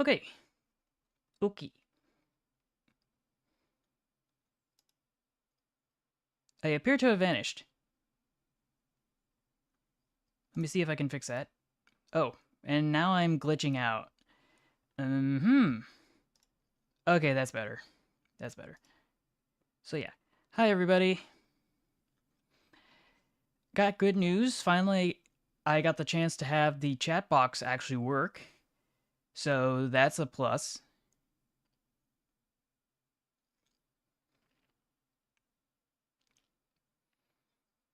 Okay. Okay. I appear to have vanished. Let me see if I can fix that. Oh, and now I'm glitching out. Okay, that's better. That's better. So yeah. Hi, everybody. Got good news. Finally, I got the chance to have the chat box actually work. So that's a plus.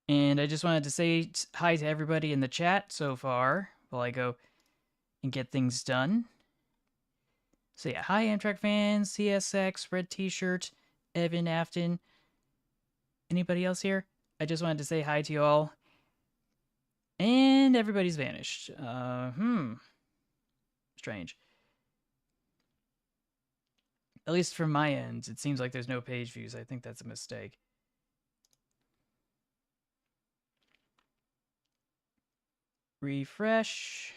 And I just wanted to say hi to everybody in the chat so far while I go and get things done. So yeah, hi Amtrak fans, CSX, Red T-shirt, Evan Afton. Anybody else here? I just wanted to say hi to you all. And everybody's vanished. Strange. At least from my end, it seems like there's no page views. I think that's a mistake. Refresh.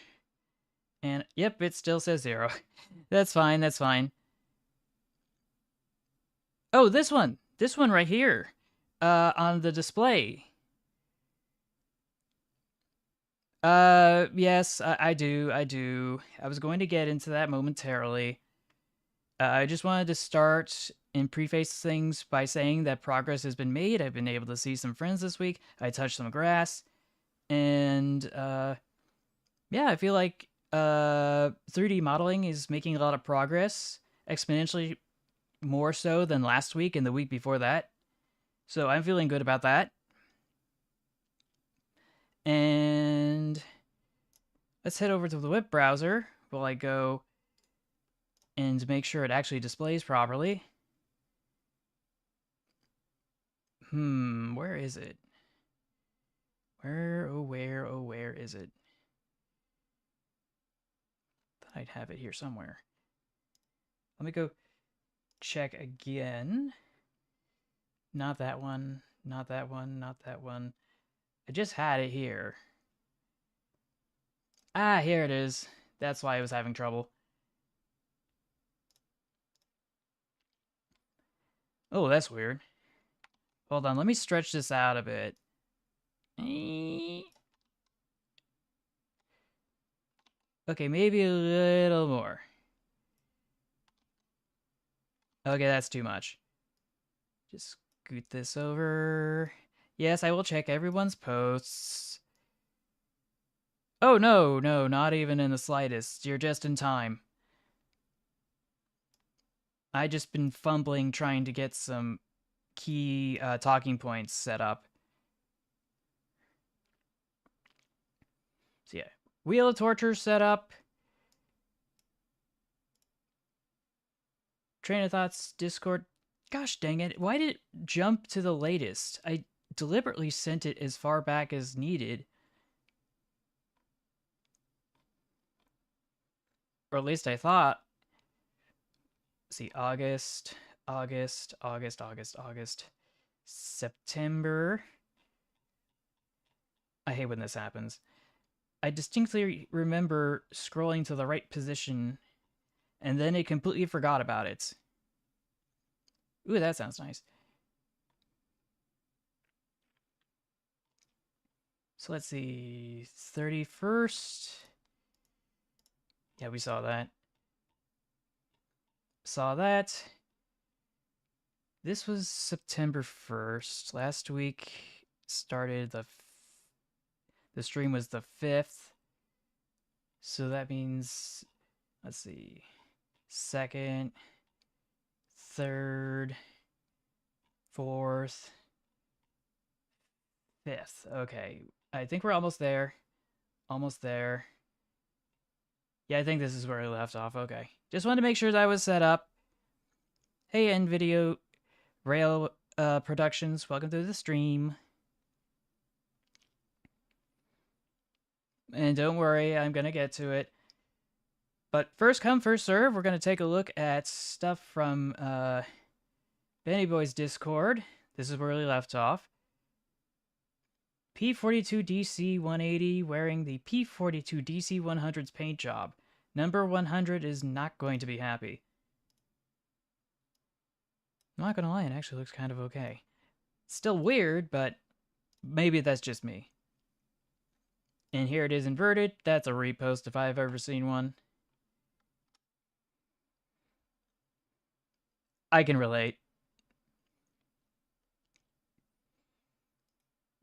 And yep, it still says 0. That's fine, that's fine. Oh, this one right here, on the display. Yes, I do. I was going to get into that momentarily. I just wanted to start and preface things by saying that progress has been made. I've been able to see some friends this week. I touched some grass, and yeah, I feel like 3D modeling is making a lot of progress, exponentially more so than last week and the week before that. So I'm feeling good about that. And let's head over to the web browser while I go and make sure it actually displays properly. Where is it? Where is it? Thought I'd have it here somewhere. Let me go check again. Not that one, not that one, not that one. I just had it here. Ah, here it is. That's why I was having trouble. Oh, that's weird. Hold on, let me stretch this out a bit. Okay, maybe a little more. Okay, that's too much. Just scoot this over. Yes, I will check everyone's posts. Oh, no, not even in the slightest. You're just in time. I just been fumbling trying to get some key talking points set up. So yeah, Wheel of Torture set up. Train of Thoughts, Discord. Gosh dang it, why did it jump to the latest? I deliberately sent it as far back as needed. Or at least I thought. Let's see, August, September. I hate when this happens. I distinctly remember scrolling to the right position, and then it completely forgot about it. Ooh, that sounds nice. So let's see, 31st. Yeah, we saw that. This was September 1st. Last week started the stream was the 5th. So that means, let's see, 2nd, 3rd, 4th, 5th. Okay, I think we're almost there. Yeah, I think this is where I left off. Okay, just wanted to make sure that was set up. Hey, NVIDIA Rail Productions, welcome to the stream. And don't worry, I'm gonna get to it. But first come, first serve, we're gonna take a look at stuff from Benny Boy's Discord. This is where we left off. P42DC 180 wearing the P42DC 100's paint job. Number 100 is not going to be happy. I'm not gonna lie, it actually looks kind of okay. Still weird, but maybe that's just me. And here it is inverted. That's a repost if I've ever seen one. I can relate.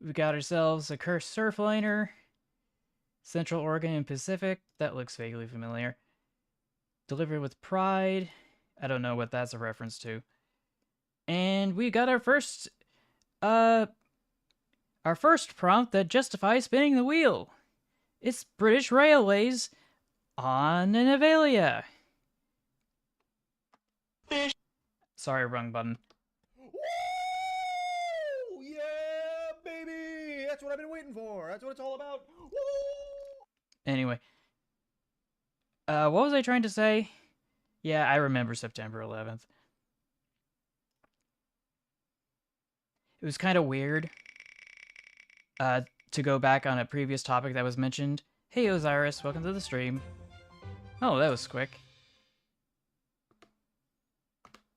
We got ourselves a cursed surfliner. Central Oregon and Pacific. That looks vaguely familiar. Delivered with pride. I don't know what that's a reference to. And we got our first prompt that justifies spinning the wheel. It's British Railways on an Avalia. Sorry, wrong button. Woo! Yeah, baby! That's what I've been waiting for. That's what it's all about. Woo! Anyway. What was I trying to say? Yeah, I remember September 11th. It was kind of weird to go back on a previous topic that was mentioned. Hey, Osiris, welcome to the stream. Oh, that was quick.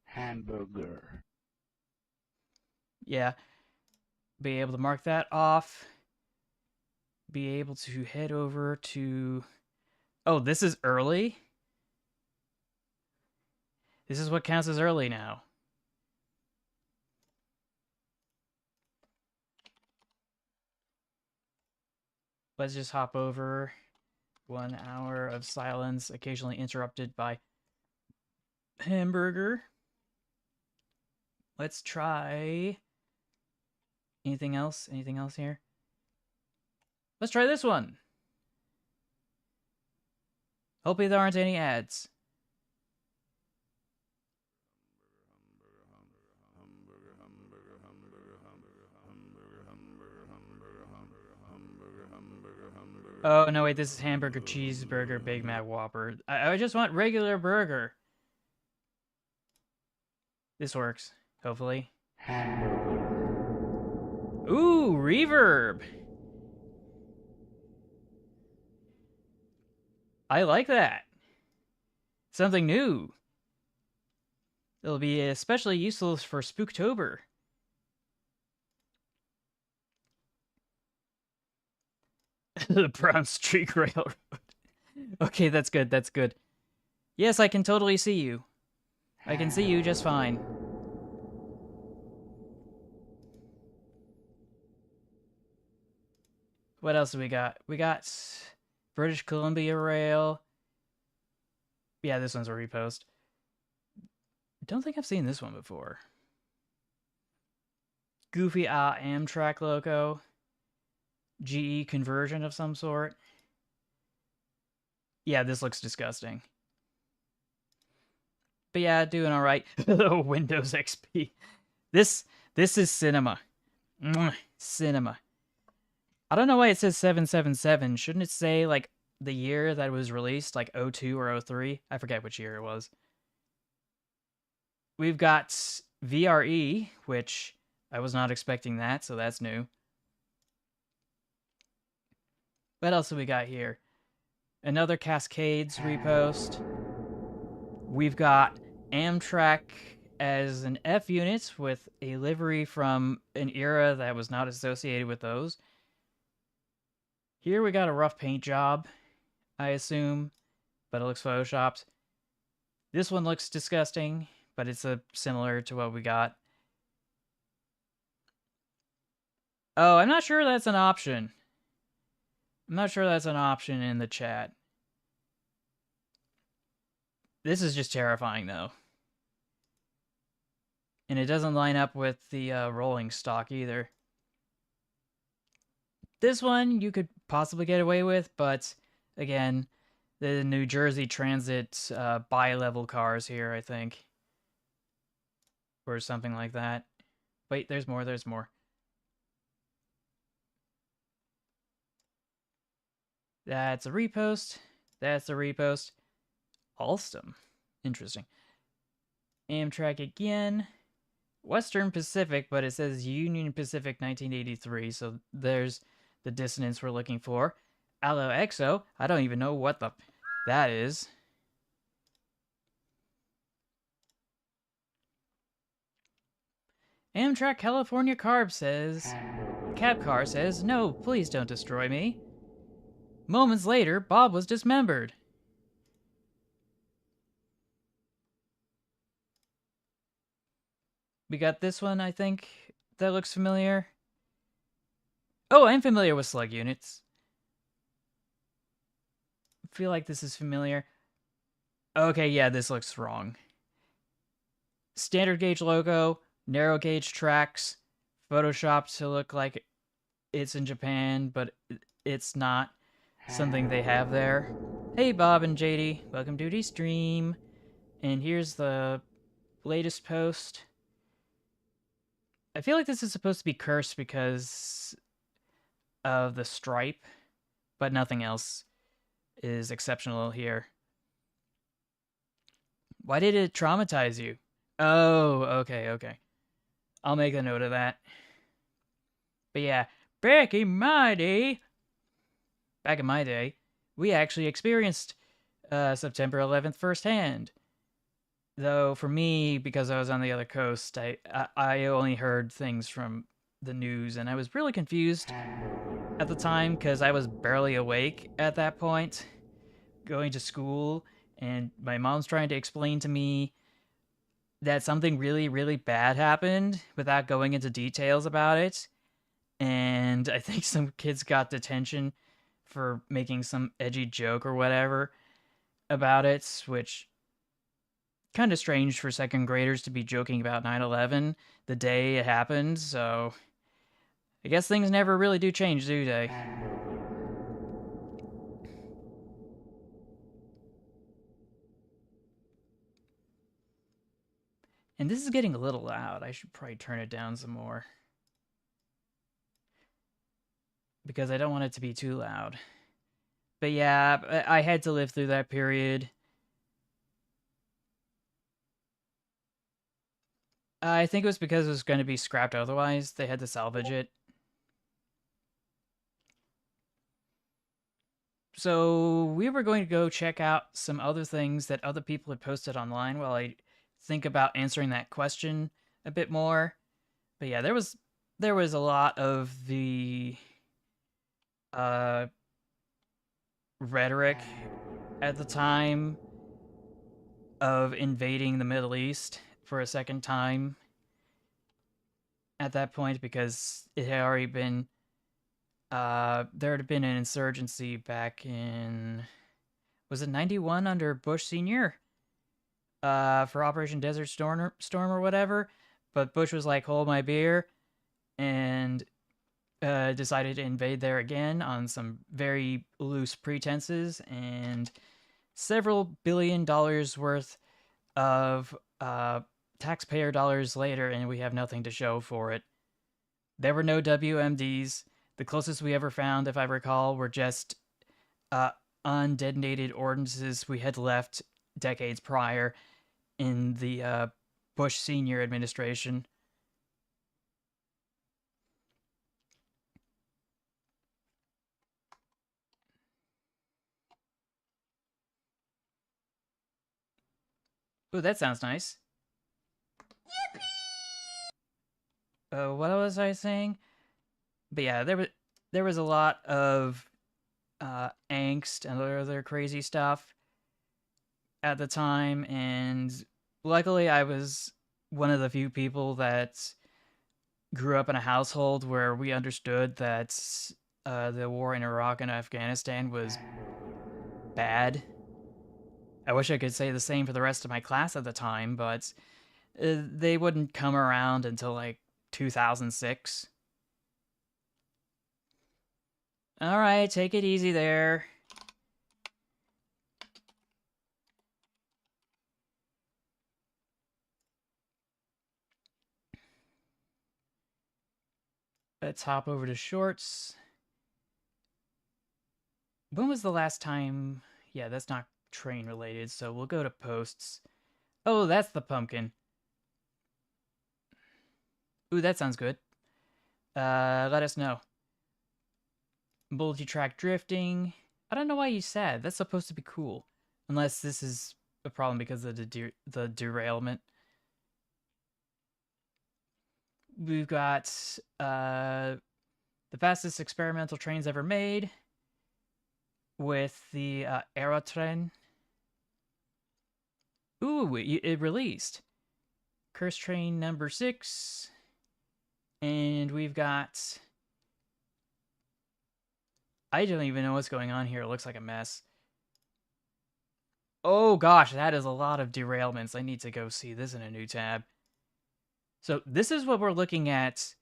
Hamburger. Yeah. Be able to mark that off. Be able to head over to... Oh, this is early? This is what counts as early now. Let's just hop over. 1 hour of silence, occasionally interrupted by hamburger. Let's try... Anything else? Anything else here? Let's try this one. Hopefully there aren't any ads. Oh, no, wait, this is hamburger, cheeseburger, Big Mac, Whopper. I just want regular burger. This works, hopefully. Hamburger. Ooh, reverb. I like that. Something new. It'll be especially useful for Spooktober. The Brown Street Railroad. Okay, that's good, that's good. Yes, I can totally see you. I can see you just fine. What else do we got? We got British Columbia Rail. Yeah, this one's a repost. Don't think I've seen this one before. Goofy Amtrak logo. GE conversion of some sort. Yeah, this looks disgusting. But yeah, doing all right. Windows XP. This is cinema. Cinema. I don't know why it says 777. Shouldn't it say like the year that it was released, like 02 or 03? I forget which year it was. We've got VRE, which I was not expecting that, so that's new. What else have we got here? Another Cascades repost. We've got Amtrak as an F unit with a livery from an era that was not associated with those. Here we got a rough paint job, I assume, but it looks photoshopped. This one looks disgusting, but it's similar to what we got. Oh, I'm not sure that's an option. I'm not sure that's an option in the chat. This is just terrifying, though. And it doesn't line up with the rolling stock either. This one you could possibly get away with, but again, the New Jersey Transit bi-level cars here, I think. Or something like that. Wait, there's more, there's more. That's a repost. That's a repost. Alstom. Interesting. Amtrak again. Western Pacific, but it says Union Pacific 1983, so there's the dissonance we're looking for. Allo Exo. I don't even know what the... that is. Amtrak California Cab Car says, no, please don't destroy me. Moments later, Bob was dismembered. We got this one, I think, that looks familiar. Oh, I'm familiar with slug units. I feel like this is familiar. Okay, yeah, this looks wrong. Standard gauge logo, narrow gauge tracks, photoshopped to look like it's in Japan, but it's not something they have there. Hey, Bob and JD, welcome to the stream. And here's the latest post. I feel like this is supposed to be cursed because of the stripe, but nothing else is exceptional here. Why did it traumatize you? Oh, okay. I'll make a note of that. But yeah, back in my day, we actually experienced September 11th firsthand. Though for me, because I was on the other coast, I only heard things from the news, and I was really confused at the time because I was barely awake at that point, going to school, and my mom's trying to explain to me that something really, really bad happened without going into details about it. And I think some kids got detention for making some edgy joke or whatever about it, which kind of strange for second graders to be joking about 9/11 the day it happened. So I guess things never really do change, do they? And this is getting a little loud. I should probably turn it down some more because I don't want it to be too loud. But yeah, I had to live through that period. I think it was because it was going to be scrapped otherwise. They had to salvage it. So we were going to go check out some other things that other people had posted online while I think about answering that question a bit more. But yeah, there was a lot of the uh, rhetoric at the time of invading the Middle East for a second time at that point because it had already been there had been an insurgency back in, was it 91 under Bush Senior, for Operation Desert Storm or whatever. But Bush was like, hold my beer, and decided to invade there again on some very loose pretenses, and several $billion worth of taxpayer dollars later, and we have nothing to show for it. There were no WMDs. The closest we ever found, if I recall, were just uh, undetonated ordinances we had left decades prior in the Bush Senior administration. Ooh, that sounds nice. What was I saying? But yeah, there was a lot of angst and other crazy stuff at the time, and luckily I was one of the few people that grew up in a household where we understood that the war in Iraq and Afghanistan was bad. I wish I could say the same for the rest of my class at the time, but they wouldn't come around until like 2006. All right, take it easy there. Let's hop over to shorts. When was the last time? Yeah, that's not train related, so we'll go to posts. Oh, that's the pumpkin. Ooh, that sounds good. Let us know. Multi-track drifting. I don't know why you said. That's supposed to be cool. Unless this is a problem because of the derailment. We've got the fastest experimental trains ever made with the Aerotren. Ooh, it released. Curse Train number 6. And we've got... I don't even know what's going on here. It looks like a mess. Oh gosh, that is a lot of derailments. I need to go see this in a new tab. So this is what we're looking at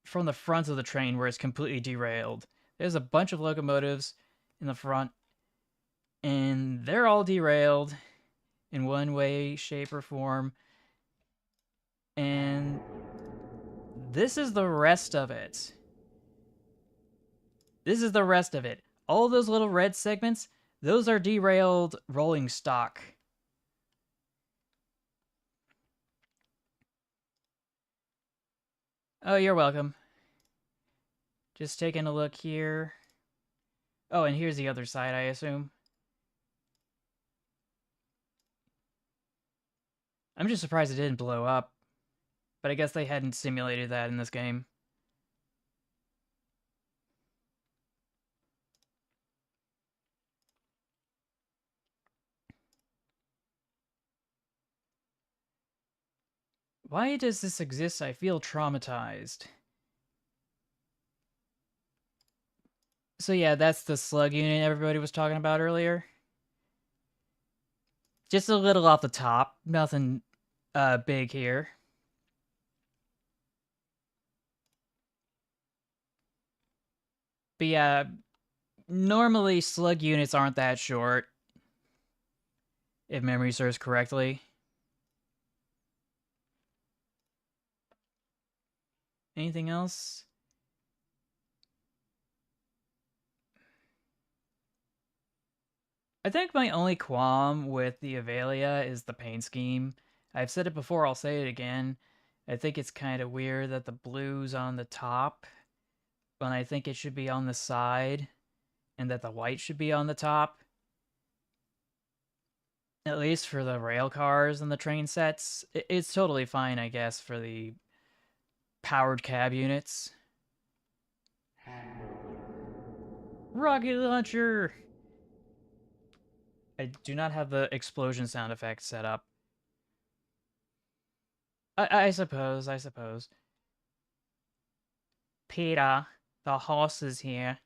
from the front of the train where it's completely derailed. There's a bunch of locomotives in the front, and they're all derailed in one way, shape, or form. And this is the rest of it. This is the rest of it. All those little red segments, those are derailed rolling stock. Oh, you're welcome. Just taking a look here. Oh, and here's the other side, I assume. I'm just surprised it didn't blow up. But I guess they hadn't simulated that in this game. Why does this exist? I feel traumatized. So yeah, that's the slug unit everybody was talking about earlier. Just a little off the top. Nothing big here. But yeah, normally slug units aren't that short, if memory serves correctly. Anything else? I think my only qualm with the Avelia is the paint scheme. I've said it before, I'll say it again. I think it's kind of weird that the blue's on the top when I think it should be on the side, and that the white should be on the top. At least for the rail cars and the train sets. It's totally fine, I guess, for the powered cab units. Rocket launcher! I do not have the explosion sound effect set up. I suppose. Peter, the horse is here.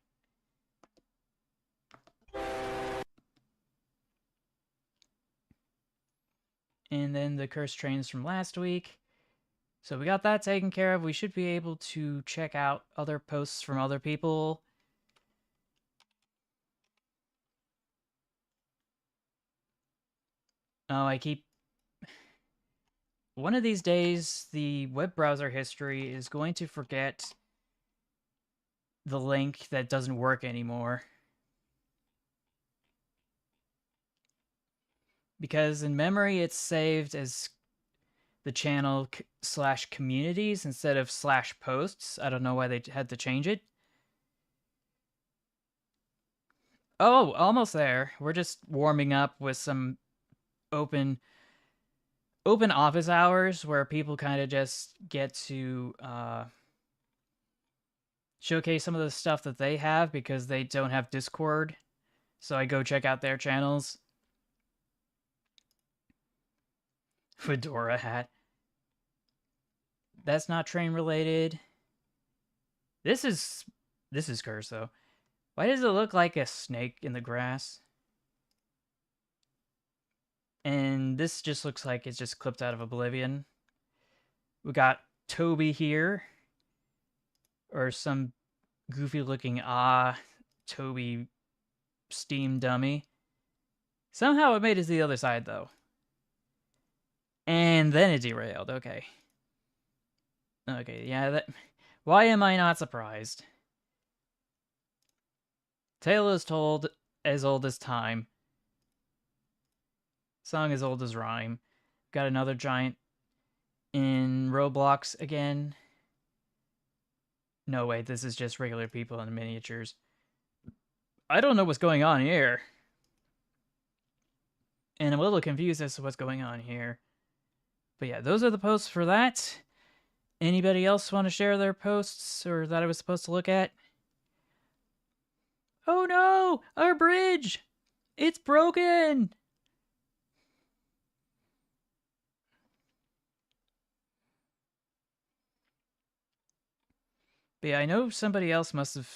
And then the cursed trains from last week. So we got that taken care of. We should be able to check out other posts from other people. Oh, I keep... One of these days, the web browser history is going to forget the link that doesn't work anymore. Because in memory, it's saved as the channel slash communities instead of slash posts. I don't know why they had to change it. Oh, almost there. We're just warming up with some open office hours where people kind of just get to showcase some of the stuff that they have because they don't have Discord. So I go check out their channels. Fedora hat. That's not train related. This is cursed though. Why does it look like a snake in the grass? And this just looks like it's just clipped out of Oblivion. We got Toby here. Or some goofy looking Toby Steam dummy. Somehow it made it to the other side though. And then it derailed. Okay. Okay, yeah, that... Why am I not surprised? Tale is told as old as time. Song as old as rhyme. Got another giant in Roblox again. No, wait, this is just regular people in miniatures. I don't know what's going on here. and I'm a little confused as to what's going on here. But yeah, those are the posts for that. Anybody else want to share their posts or that I was supposed to look at? Oh no! Our bridge! It's broken! But yeah, I know somebody else must have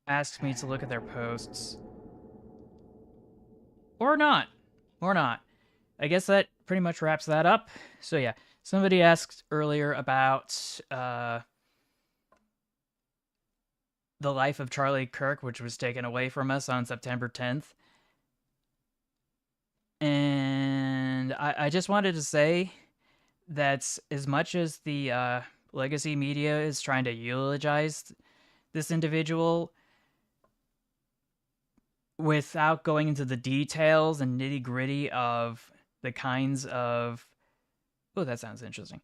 asked me to look at their posts. Or not. Or not. I guess that pretty much wraps that up. So yeah, somebody asked earlier about the life of Charlie Kirk, which was taken away from us on September 10th. And I just wanted to say that as much as the legacy media is trying to eulogize this individual without going into the details and nitty gritty of the kinds of. Oh, that sounds interesting.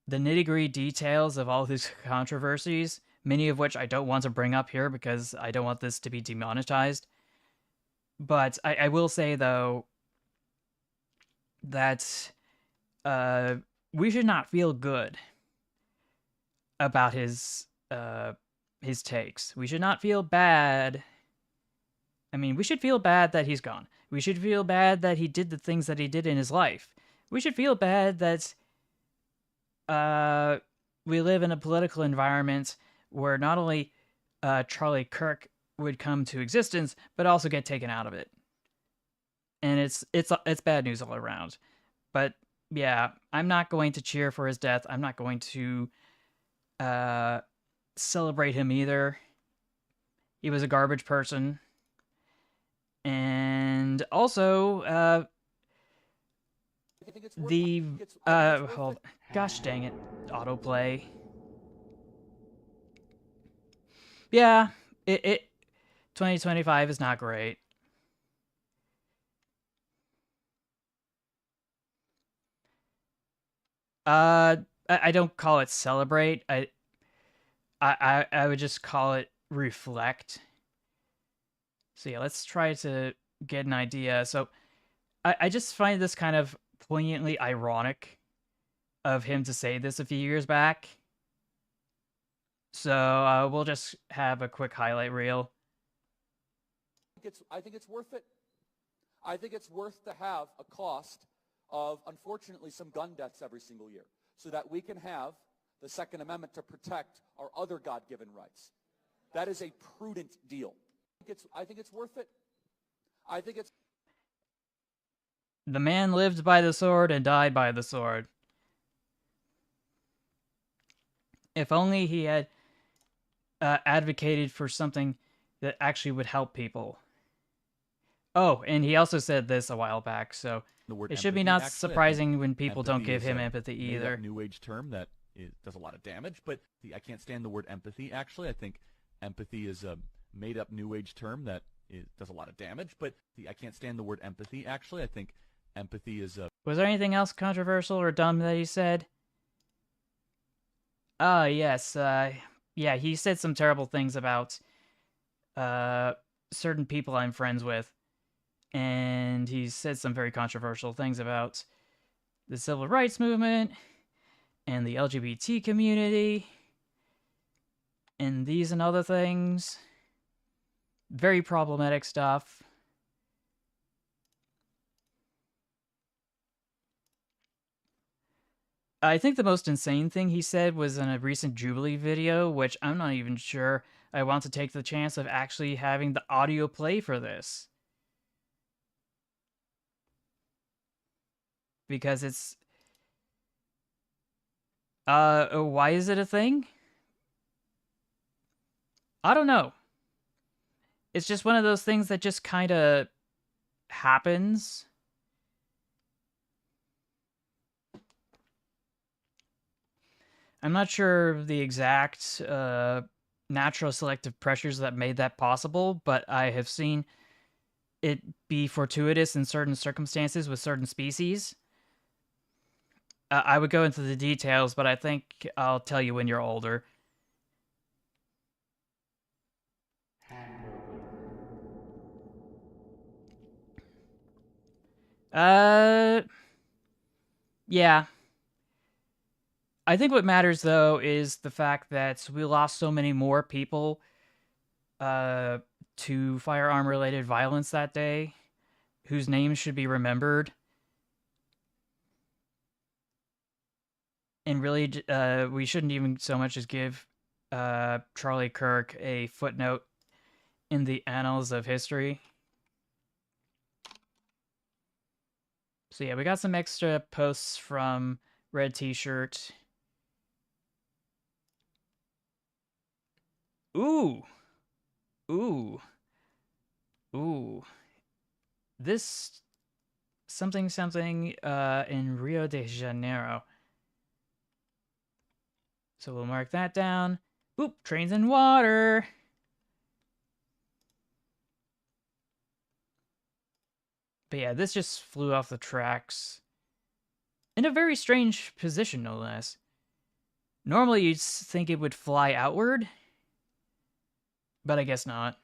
The nitty gritty details of all these controversies, many of which I don't want to bring up here because I don't want this to be demonetized. But I will say, though, that we should not feel good about his takes. We should not feel bad. I mean, we should feel bad that he's gone. We should feel bad that he did the things that he did in his life. We should feel bad that we live in a political environment where not only Charlie Kirk would come to existence, but also get taken out of it. And it's bad news all around. But yeah, I'm not going to cheer for his death. I'm not going to celebrate him either. He was a garbage person. And also, the hold, gosh dang it, autoplay. Yeah, it 2025 is not great. I don't call it celebrate. I would just call it reflect. So yeah, let's try to get an idea. So I just find this kind of poignantly ironic of him to say this a few years back. So we'll just have a quick highlight reel. I think it's worth it. I think it's worth to have a cost of, unfortunately, some gun deaths every single year so that we can have the Second Amendment to protect our other God-given rights. That is a prudent deal. I think it's worth it. I think it's... The man lived by the sword and died by the sword. If only he had advocated for something that actually would help people. Oh, and he also said this a while back, so it should be not surprising when people don't give him empathy either. New age term that does a lot of damage, but I can't stand the word empathy. Actually, I think empathy is a made-up new age term that does a lot of damage, but I can't stand the word empathy. Actually, I think empathy is a... Was there anything else controversial or dumb that he said? Yes. Yeah, he said some terrible things about certain people I'm friends with. And he said some very controversial things about the civil rights movement and the LGBT community and these and other things. Very problematic stuff. I think the most insane thing he said was in a recent Jubilee video, which I'm not even sure I want to take the chance of actually having the audio play for this. Because it's... why is it a thing? I don't know. It's just one of those things that just kind of happens. I'm not sure the exact natural selective pressures that made that possible, but I have seen it be fortuitous in certain circumstances with certain species. I would go into the details, but I think I'll tell you when you're older. Uh, yeah. I think what matters though is the fact that we lost so many more people uh to firearm related violence that day whose names should be remembered, and really we shouldn't even so much as give Charlie Kirk a footnote in the annals of history. So yeah, we got some extra posts from Red T-shirt. Ooh. Ooh. Ooh. This something something in Rio de Janeiro. So we'll mark that down. Oop, trains and water. But yeah, this just flew off the tracks. In a very strange position, no less. Normally you'd think it would fly outward, but I guess not.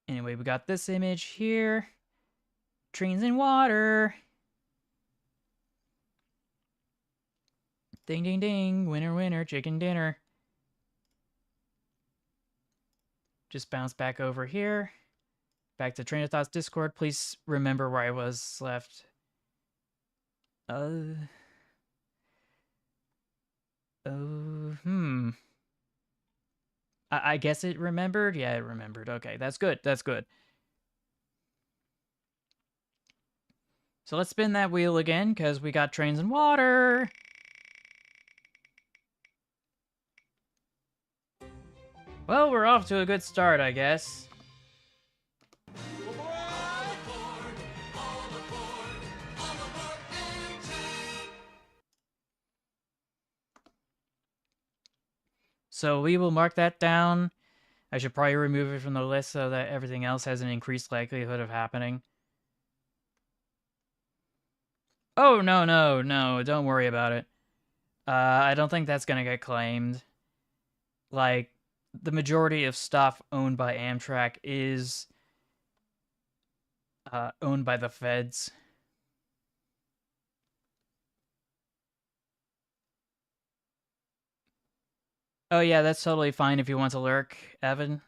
Anyway, we got this image here. Trains and water. Ding, ding, ding. Winner, winner, chicken dinner. Just bounce back over here. Back to Train of Thoughts Discord. Please remember where I was left. Oh, I guess it remembered? Yeah, it remembered. Okay, that's good. That's good. So let's spin that wheel again, because we got trains and water. Well, we're off to a good start, I guess. So we will mark that down. I should probably remove it from the list so that everything else has an increased likelihood of happening. Oh, no, no, no, don't worry about it. I don't think that's gonna get claimed. Like, the majority of stuff owned by Amtrak is owned by the feds. Oh yeah, that's totally fine if you want to lurk, Evan.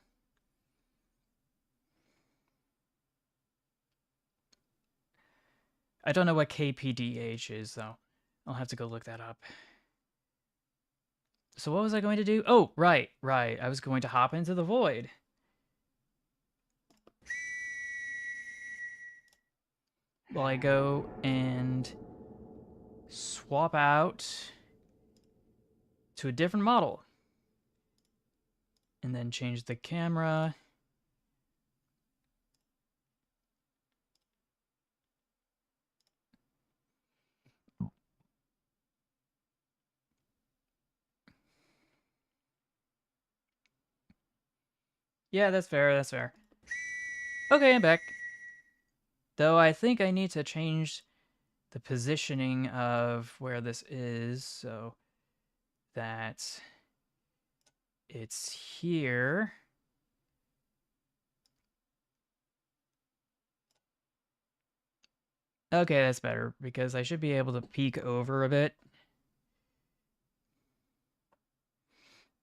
I don't know what KPDH is, though. I'll have to go look that up. So what was I going to do? Oh, right. I was going to hop into the void. While I go and swap out to a different model. And then change the camera. Yeah, that's fair, that's fair. Okay, I'm back. Though I think I need to change the positioning of where this is so that it's here. Okay, that's better, because I should be able to peek over a bit.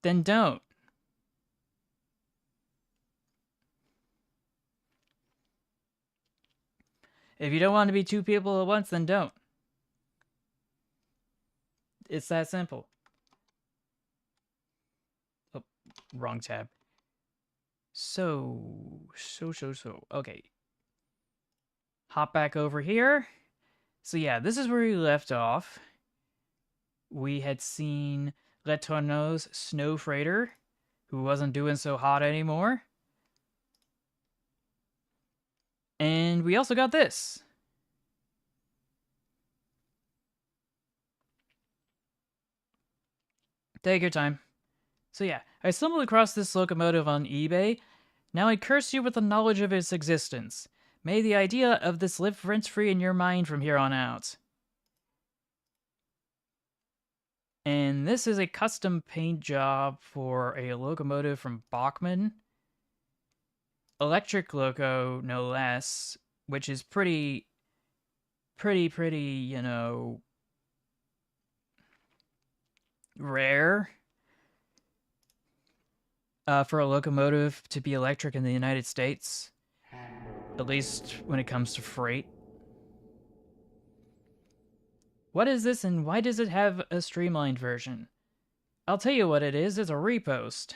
Then don't. If you don't want to be two people at once, then don't. It's that simple. Oh, wrong tab. So. Okay. Hop back over here. So yeah, this is where we left off. We had seen Letourneau's snow freighter, who wasn't doing so hot anymore. And we also got this. Take your time. So yeah, I stumbled across this locomotive on eBay. Now I curse you with the knowledge of its existence. May the idea of this live rent-free in your mind from here on out. And this is a custom paint job for a locomotive from Bachmann. electric loco, no less, which is pretty, you know, rare for a locomotive to be electric in the United States, at least when it comes to freight. What is this and why does it have a streamlined version? I'll tell you what it is, it's a repost.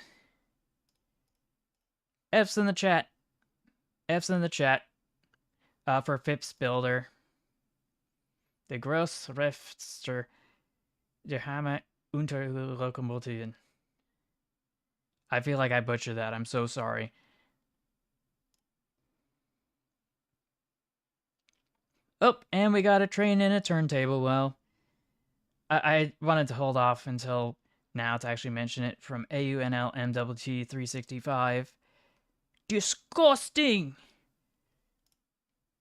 F's in the chat. F's in the chat for Phipps Builder. The Grossrefster der Hammer unter Lokomotiven. I feel like I butchered that. I'm so sorry. Oh, and we got a train and a turntable. Well, I wanted to hold off until now to actually mention it from AUNL MWT 365. Disgusting!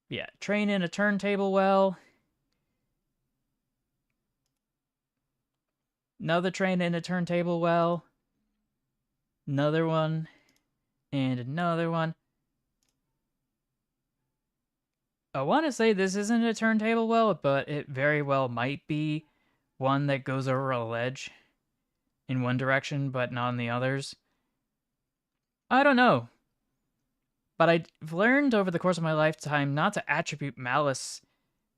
Yeah, train and a turntable well. Another train and a turntable well. Another one. And another one. I want to say this isn't a turntable well, but it very well might be one that goes over a ledge in one direction, but not in the others. I don't know. But I've learned over the course of my lifetime not to attribute malice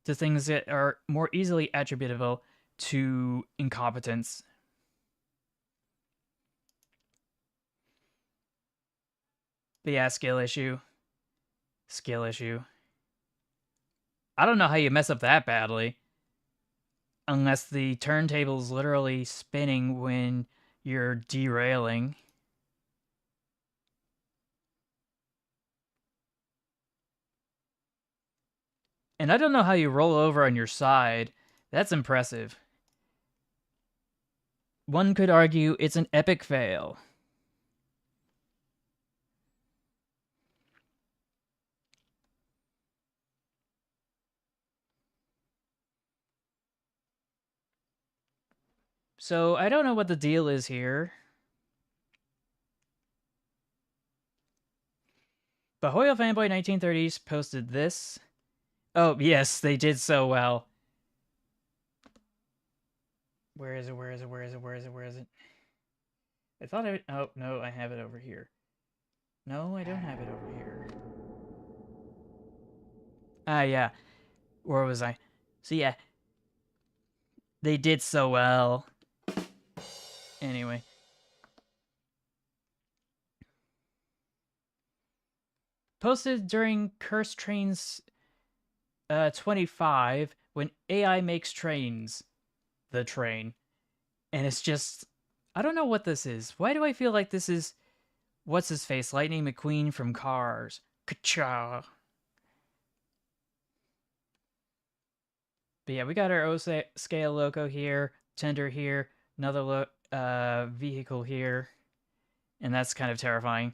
to things that are more easily attributable to incompetence. But yeah, skill issue. Skill issue. I don't know how you mess up that badly. Unless the turntable's literally spinning when you're derailing. And I don't know how you roll over on your side. That's impressive. One could argue it's an epic fail. So I don't know what the deal is here. But Hoyle Fanboy 1930s posted this. Oh, yes, they did so well. Where is it? Where is it? Where is it? Where is it? Where is it? I thought I... Oh, no, I have it over here. No, I don't have it over here. Ah, yeah. Where was I? So, yeah. They did so well. Anyway. Posted during Curse Trains 25 when AI makes trains. The train. And it's just... I don't know what this is. Why do I feel like this is... What's his face? Lightning McQueen from Cars. Ka-cha. But yeah, we got our O-scale loco here, tender here, another vehicle here, and that's kind of terrifying.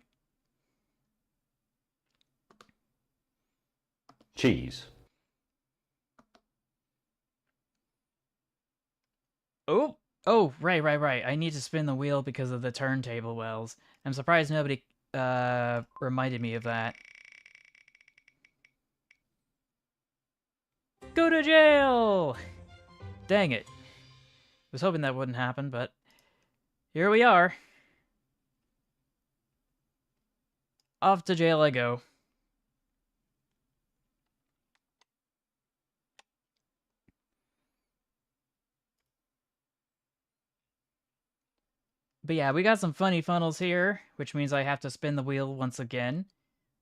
Cheese. Oh, right. I need to spin the wheel because of the turntable wells. I'm surprised nobody reminded me of that. Go to jail! Dang it. Was hoping that wouldn't happen, but here we are. Off to jail I go. But yeah, we got some funny funnels here, which means I have to spin the wheel once again.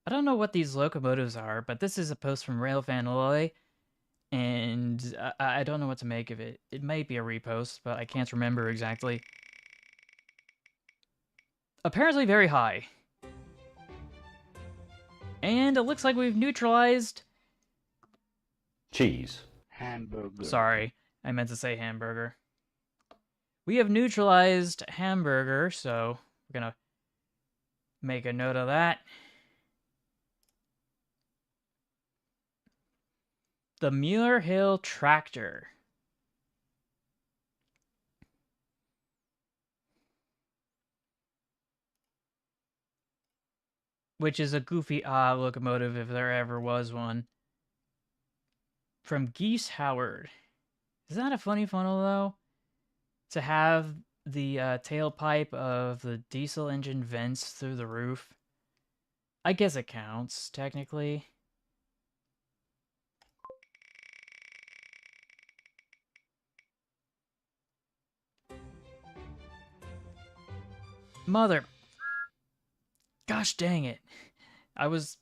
I don't know what these locomotives are, but this is a post from Railfan Aloy, and I don't know what to make of it. It might be a repost, but I can't remember exactly. Apparently very high. And it looks like we've neutralized... Cheese. Hamburger. Sorry, I meant to say hamburger. We have neutralized hamburger, so we're gonna make a note of that. The Muir Hill Tractor. which is a goofy locomotive if there ever was one. From Geese Howard. Is that a funny funnel, though? To have the tailpipe of the diesel engine vents through the roof? I guess it counts, technically. Mother. Gosh dang it. I was...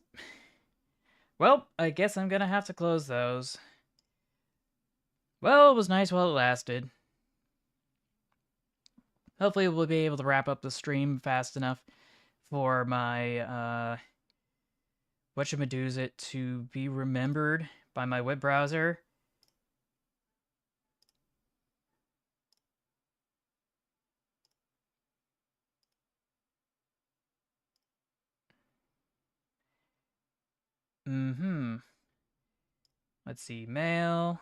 Well, I guess I'm gonna have to close those. Well, it was nice while it lasted. Hopefully we'll be able to wrap up the stream fast enough for my, whatchamadoozit to be remembered by my web browser. Let's see, mail.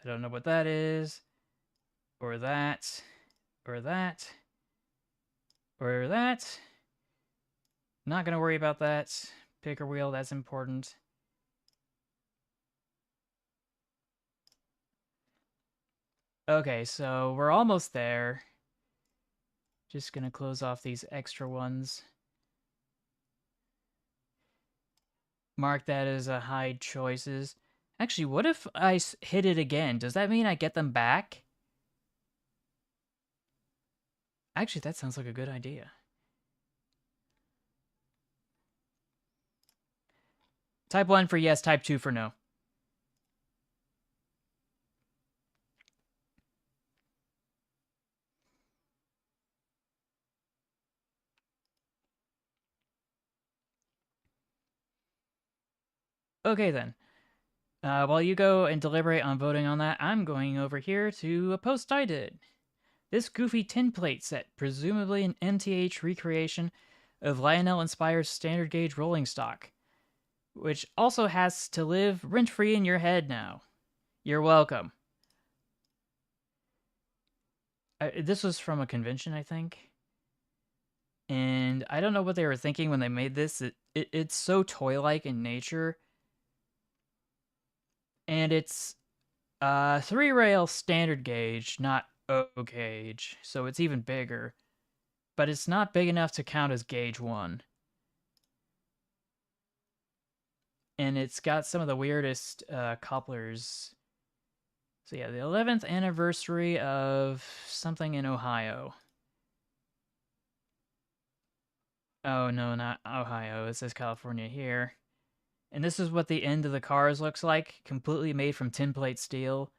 I don't know what that is. Or that. Or that. Or that. Not gonna worry about that. Picker wheel, that's important. Okay, so we're almost there. Just gonna close off these extra ones. Mark that as a hide choices. Actually, what if I hit it again? Does that mean I get them back? Actually, that sounds like a good idea. Type 1 for yes, type 2 for no. Okay then. While you go and deliberate on voting on that, I'm going over here to a post I did. This goofy tin plate set, presumably an MTH recreation of Lionel-inspired standard gauge rolling stock, which also has to live rent-free in your head now. You're welcome. This was from a convention, I think. And I don't know what they were thinking when they made this. It's so toy-like in nature. And it's 3-rail standard gauge, not O gauge, so it's even bigger. But it's not big enough to count as gauge 1. And it's got some of the weirdest couplers. So yeah, the 11th anniversary of something in Ohio. Oh no, not Ohio, it says California here. And this is what the end of the cars looks like, completely made from tin plate steel,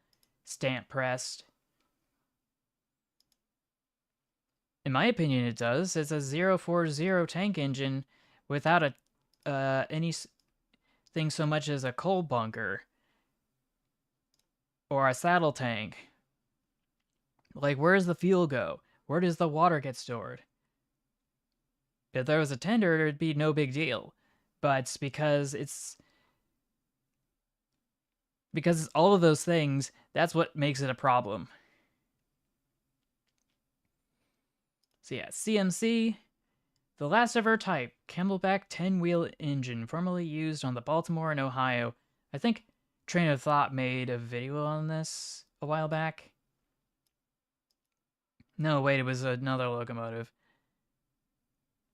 stamp pressed. In my opinion, it does. It's a 040 tank engine without anything so much as a coal bunker or a saddle tank. Like, where does the fuel go? Where does the water get stored? If there was a tender, it'd be no big deal. But because it's all of those things, that's what makes it a problem. So yeah, CMC, the last of her type, Camelback 10-wheel engine, formerly used on the Baltimore and Ohio. I think Train of Thought made a video on this a while back. No, wait, it was another locomotive.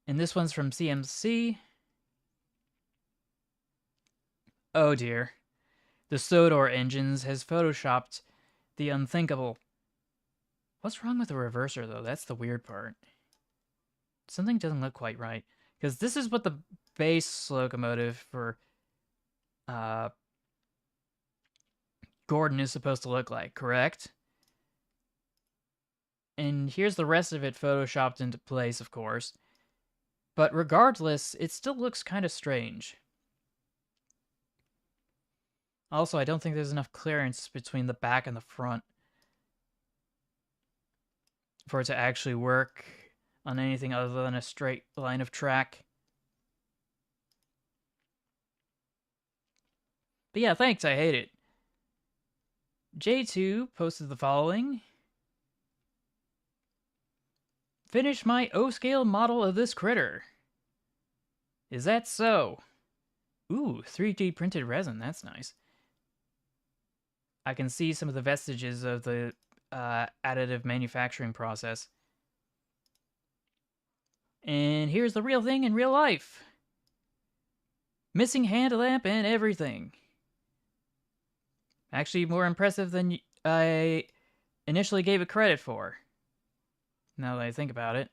And this one's from CMC. Oh dear. The Sodor Engines has photoshopped the unthinkable. What's wrong with the reverser, though? That's the weird part. Something doesn't look quite right. Because this is what the base locomotive for Gordon is supposed to look like, correct? And here's the rest of it photoshopped into place, of course. But regardless, it still looks kind of strange. Also, I don't think there's enough clearance between the back and the front for it to actually work on anything other than a straight line of track. But yeah, thanks, I hate it. J2 posted the following. finish my O-scale model of this critter. Is that so? Ooh, 3D printed resin, that's nice. I can see some of the vestiges of the additive manufacturing process. And here's the real thing in real life. Missing hand lamp and everything. Actually more impressive than I initially gave it credit for. Now that I think about it.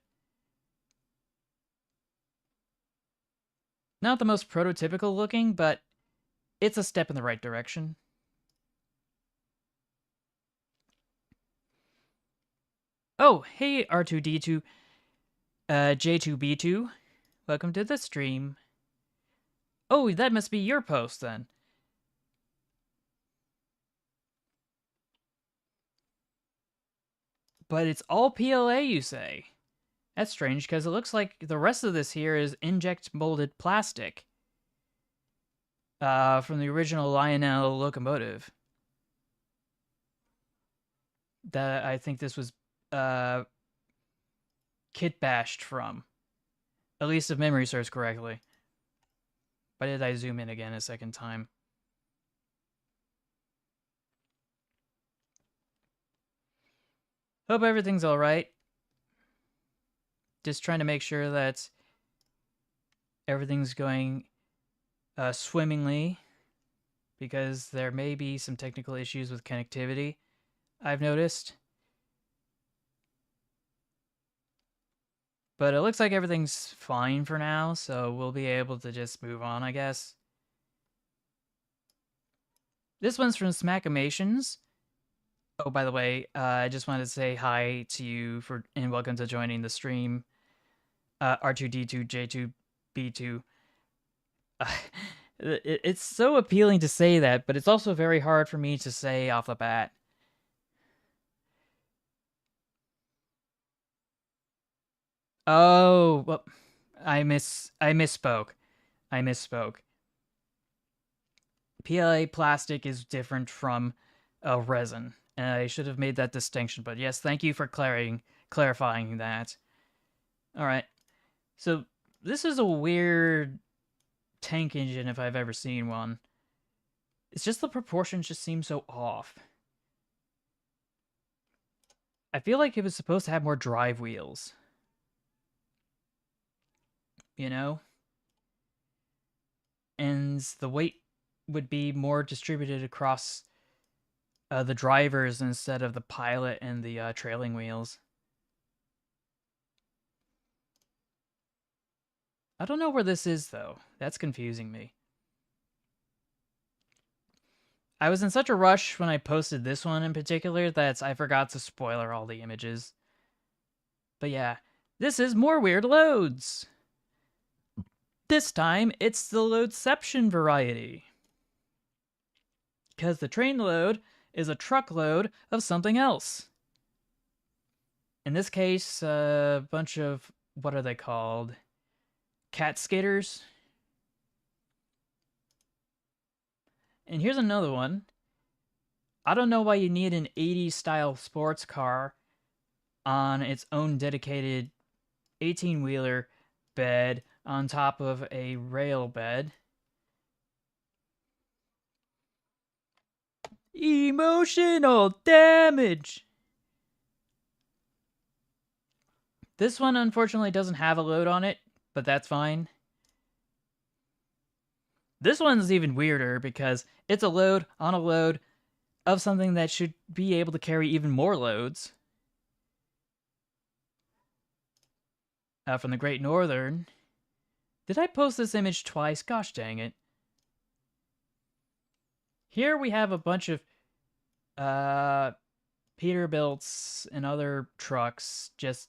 Not the most prototypical looking, but it's a step in the right direction. Oh, hey R2D2, J2B2. Welcome to the stream. Oh, that must be your post then. But it's all PLA, you say? That's strange, because it looks like the rest of this here is inject molded plastic. From the original Lionel locomotive. That I think this was, kit bashed from. At least if memory serves correctly. Why did I zoom in again a second time? Hope everything's alright. Just trying to make sure that everything's going swimmingly, because there may be some technical issues with connectivity, I've noticed. But it looks like everything's fine for now, so we'll be able to just move on, I guess. This one's from Smackamations. Oh, by the way, I just wanted to say hi to you and welcome to joining the stream. R2D2, J2B2. It's so appealing to say that, but it's also very hard for me to say off the bat. Oh, well, I misspoke. PLA plastic is different from resin, and I should have made that distinction. But yes, thank you for clarifying that. All right, so this is a weird tank engine if I've ever seen one. It's just the proportions just seem so off. I feel like it was supposed to have more drive wheels. You know? And the weight would be more distributed across the drivers instead of the pilot and the trailing wheels. I don't know where this is, though. That's confusing me. I was in such a rush when I posted this one in particular that I forgot to spoiler all the images. But yeah, this is more weird loads. This time, it's the loadception variety. Because the train load is a truckload of something else. In this case, a bunch of, what are they called? Cat skidders. And here's another one. I don't know why you need an 80s style sports car on its own dedicated 18-wheeler bed on top of a rail bed. Emotional damage! This one unfortunately doesn't have a load on it, but that's fine. This one's even weirder because it's a load on a load of something that should be able to carry even more loads. From the Great Northern. Did I post this image twice? Gosh dang it. Here we have a bunch of Peterbilts and other trucks just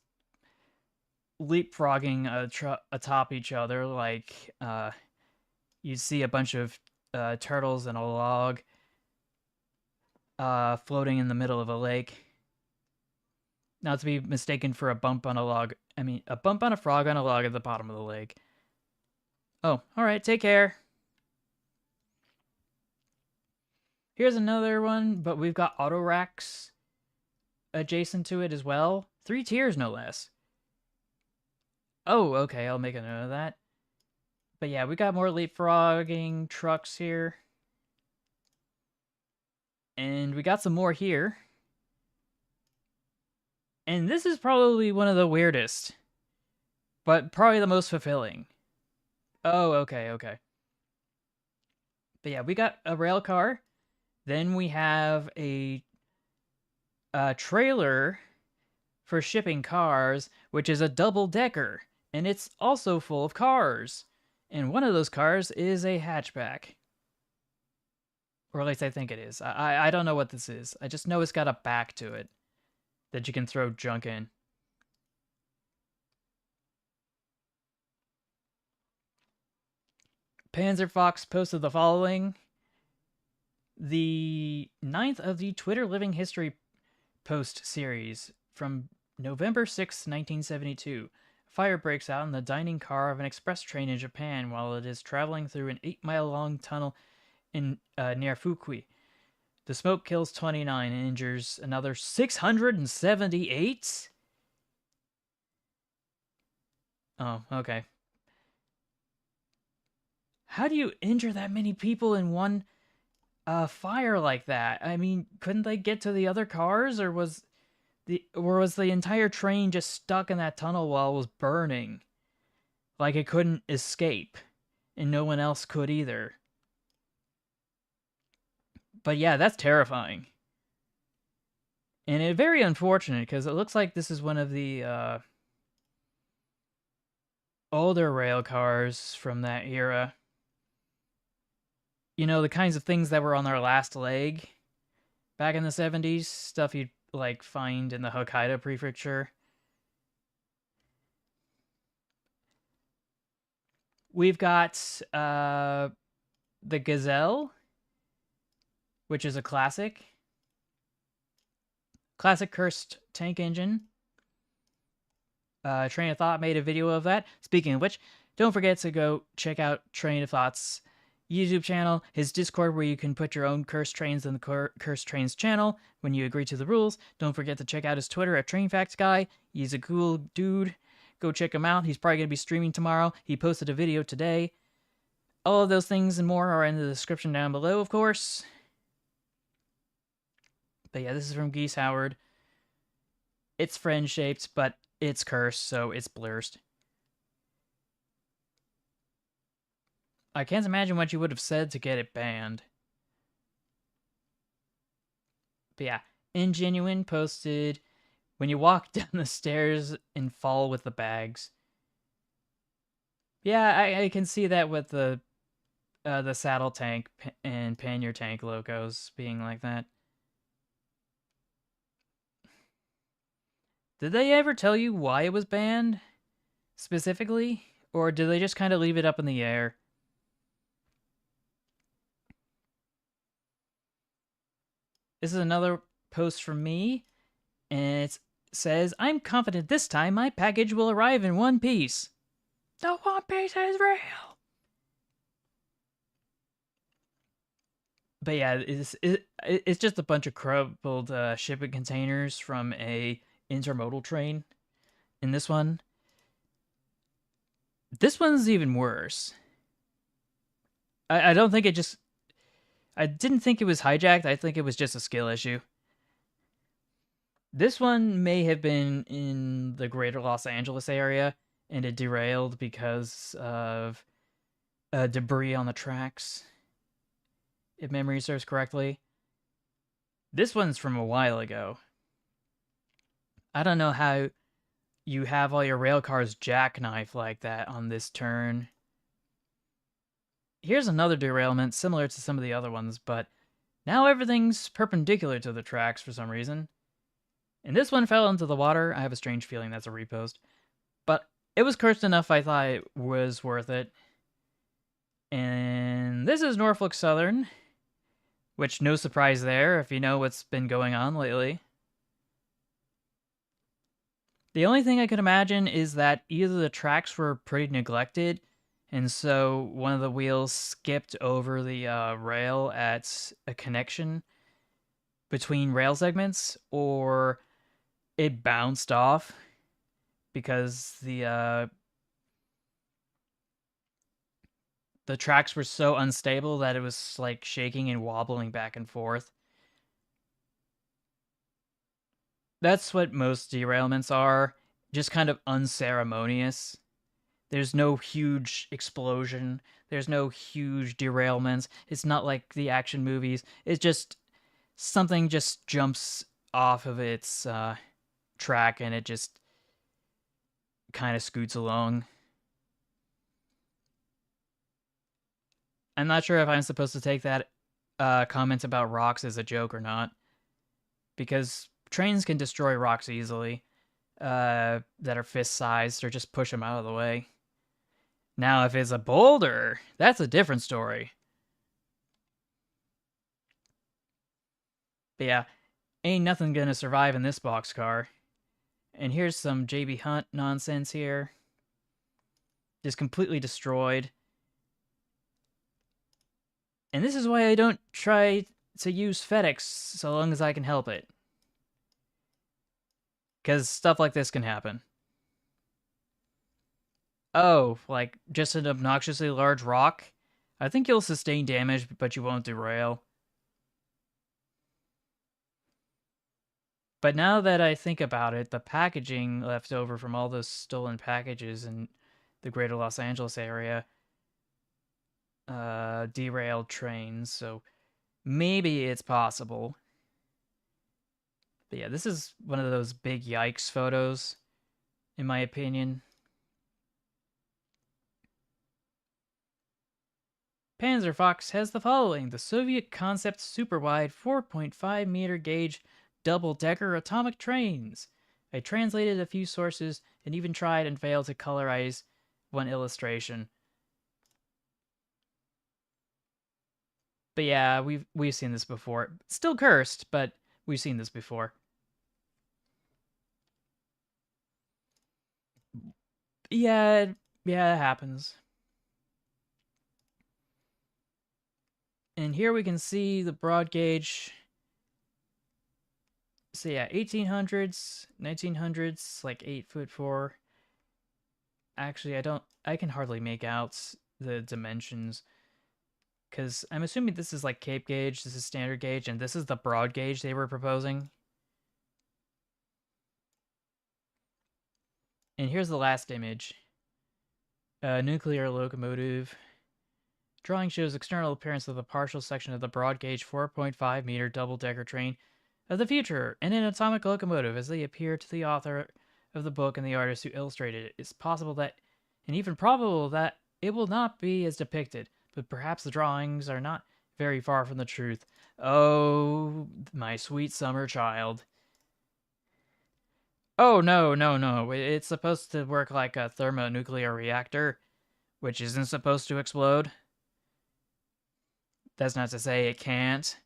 leapfrogging atop each other, like you see a bunch of turtles in a log floating in the middle of a lake. Not to be mistaken for a bump on a log. I mean, a bump on a frog on a log at the bottom of the lake. Oh, alright, take care. Here's another one, but we've got auto racks adjacent to it as well. 3 tiers, no less. Oh, okay, I'll make a note of that. But yeah, we got more leapfrogging trucks here. And we got some more here. And this is probably one of the weirdest, but probably the most fulfilling. Oh, okay, okay. But yeah, we got a rail car. Then we have a trailer for shipping cars, which is a double decker, and it's also full of cars. And one of those cars is a hatchback. Or at least I think it is. I don't know what this is. I just know it's got a back to it that you can throw junk in. Panzerfox posted the following: the ninth of the Twitter Living History post series from November 6, 1972. Fire breaks out in the dining car of an express train in Japan while it is traveling through an 8-mile-long tunnel in near Fukui. The smoke kills 29 and injures another 678? Oh, okay. How do you injure that many people in one fire like that? I mean, couldn't they get to the other cars, or was the entire train just stuck in that tunnel while it was burning? Like it couldn't escape, and no one else could either. But yeah, that's terrifying. And it's very unfortunate because it looks like this is one of the older rail cars from that era. You know, the kinds of things that were on their last leg back in the 70s, stuff you'd like find in the Hokkaido prefecture. We've got the Gazelle, which is a classic cursed tank engine. Train of Thought made a video of that. Speaking of which, don't forget to go check out Train of Thought's YouTube channel, his Discord where you can put your own cursed trains in the Cursed Trains channel when you agree to the rules. Don't forget to check out his Twitter at TrainFactsGuy. He's a cool dude. Go check him out. He's probably going to be streaming tomorrow. He posted a video today. All of those things and more are in the description down below, of course. But yeah, this is from Geese Howard. It's friend-shaped, but it's cursed, so it's blurred. I can't imagine what you would have said to get it banned. But yeah, Ingenuine posted, when you walk down the stairs and fall with the bags. Yeah, I can see that with the saddle tank and pannier tank logos being like that. Did they ever tell you why it was banned specifically, or did they just kind of leave it up in the air? This is another post from me, and it says, I'm confident this time my package will arrive in one piece. The One Piece is real! But yeah, it's just a bunch of crumpled shipping containers from a intermodal train. In this one's even worse. I don't think it just... I didn't think it was hijacked. I think it was just a skill issue. This one may have been in the greater Los Angeles area, and it derailed because of debris on the tracks, if memory serves correctly. This one's from a while ago. I don't know how you have all your rail cars jackknife like that on this turn. Here's another derailment similar to some of the other ones, but now everything's perpendicular to the tracks for some reason. And this one fell into the water. I have a strange feeling that's a repost. But it was cursed enough I thought it was worth it. And this is Norfolk Southern, which no surprise there if you know what's been going on lately. The only thing I could imagine is that either the tracks were pretty neglected, and so one of the wheels skipped over the rail at a connection between rail segments, or it bounced off because the the tracks were so unstable that it was like shaking and wobbling back and forth. That's what most derailments are, just kind of unceremonious. There's no huge explosion. There's no huge derailments. It's not like the action movies. It's just something just jumps off of its track and it just kind of scoots along. I'm not sure if I'm supposed to take that comment about rocks as a joke or not, because trains can destroy rocks easily that are fist sized or just push them out of the way. Now, if it's a boulder, that's a different story. But yeah, ain't nothing gonna survive in this boxcar. And here's some JB Hunt nonsense here. Just completely destroyed. And this is why I don't try to use FedEx so long as I can help it. Because stuff like this can happen. Oh, like just an obnoxiously large rock? I think you'll sustain damage, but you won't derail. But now that I think about it, the packaging left over from all those stolen packages in the greater Los Angeles area derailed trains, so maybe it's possible. But yeah, this is one of those big yikes photos, in my opinion. Panzerfox has the following: the Soviet concept super-wide 4.5 meter gauge double-decker atomic trains. I translated a few sources and even tried and failed to colorize one illustration. But yeah, we've seen this before. Still cursed, but we've seen this before. Yeah, yeah, it happens. And here we can see the broad gauge. So yeah, 1800s, 1900s, like 8'4". Actually, I can hardly make out the dimensions. Because I'm assuming this is like Cape gauge, this is standard gauge, and this is the broad gauge they were proposing. And here's the last image. Nuclear locomotive. Drawing shows external appearance of the partial section of the broad gauge 4.5 meter double-decker train of the future and an atomic locomotive as they appear to the author of the book and the artist who illustrated it. It's possible that, and even probable that, it will not be as depicted, but perhaps the drawings are not very far from the truth. Oh, my sweet summer child. Oh, no, no, no. It's supposed to work like a thermonuclear reactor, which isn't supposed to explode. That's not to say it can't.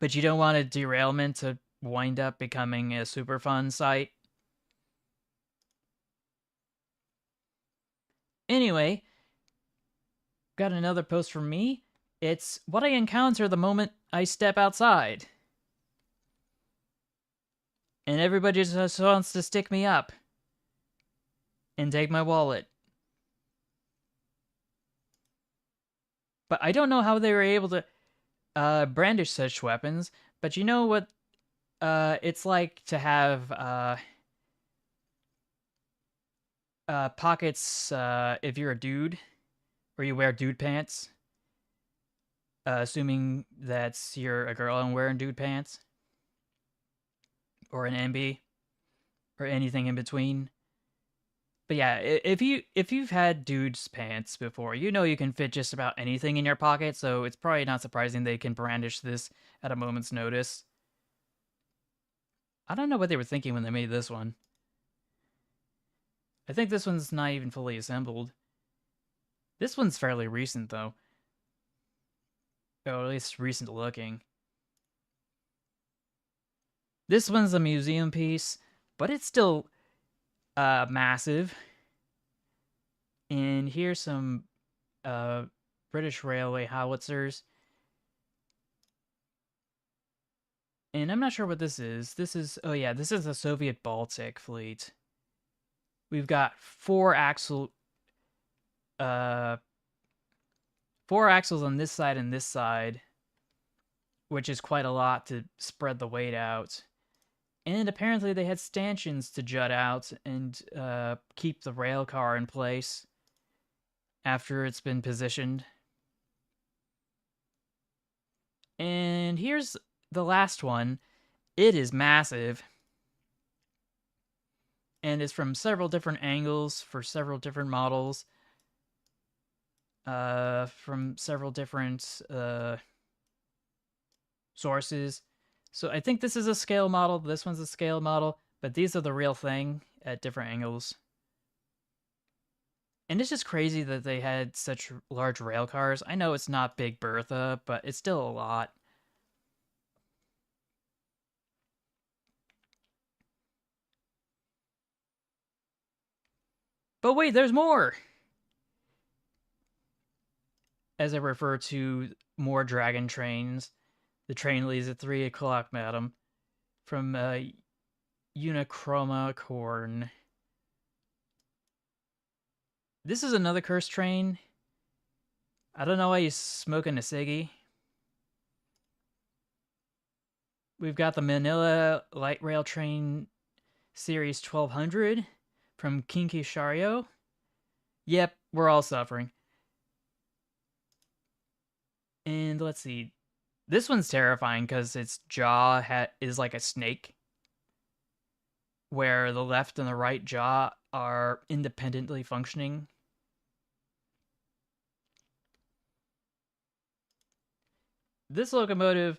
But you don't want a derailment to wind up becoming a super fun site. Anyway, got another post from me. It's what I encounter the moment I step outside. And everybody just wants to stick me up and take my wallet. But I don't know how they were able to brandish such weapons. But you know what it's like to have pockets if you're a dude, or you wear dude pants. Assuming that's you're a girl and wearing dude pants. Or an MB. Or anything in between. But yeah, if you've had dude's pants before, you know you can fit just about anything in your pocket, so it's probably not surprising they can brandish this at a moment's notice. I don't know what they were thinking when they made this one. I think this one's not even fully assembled. This one's fairly recent, though. Or at least recent looking. This one's a museum piece, but it's still massive. And here's some British Railway howitzers. And I'm not sure what this is. This is, oh yeah, this is the Soviet Baltic fleet. We've got 4 axle uh, 4 axles on this side and this side, which is quite a lot to spread the weight out. And apparently they had stanchions to jut out and keep the rail car in place after it's been positioned. And here's the last one. It is massive. And is from several different angles for several different models. From several different sources. So I think this is a scale model, this one's a scale model, but these are the real thing at different angles. And it's just crazy that they had such large rail cars. I know it's not Big Bertha, but it's still a lot. But wait, there's more! As I refer to more dragon trains, the train leaves at 3 o'clock, madam. From Unichroma Corn. This is another cursed train. I don't know why he's smoking a ciggy. We've got the Manila Light Rail Train Series 1200 from Kinkishario. Yep, we're all suffering. And let's see. This one's terrifying because its jaw is like a snake, where the left and the right jaw are independently functioning. This locomotive,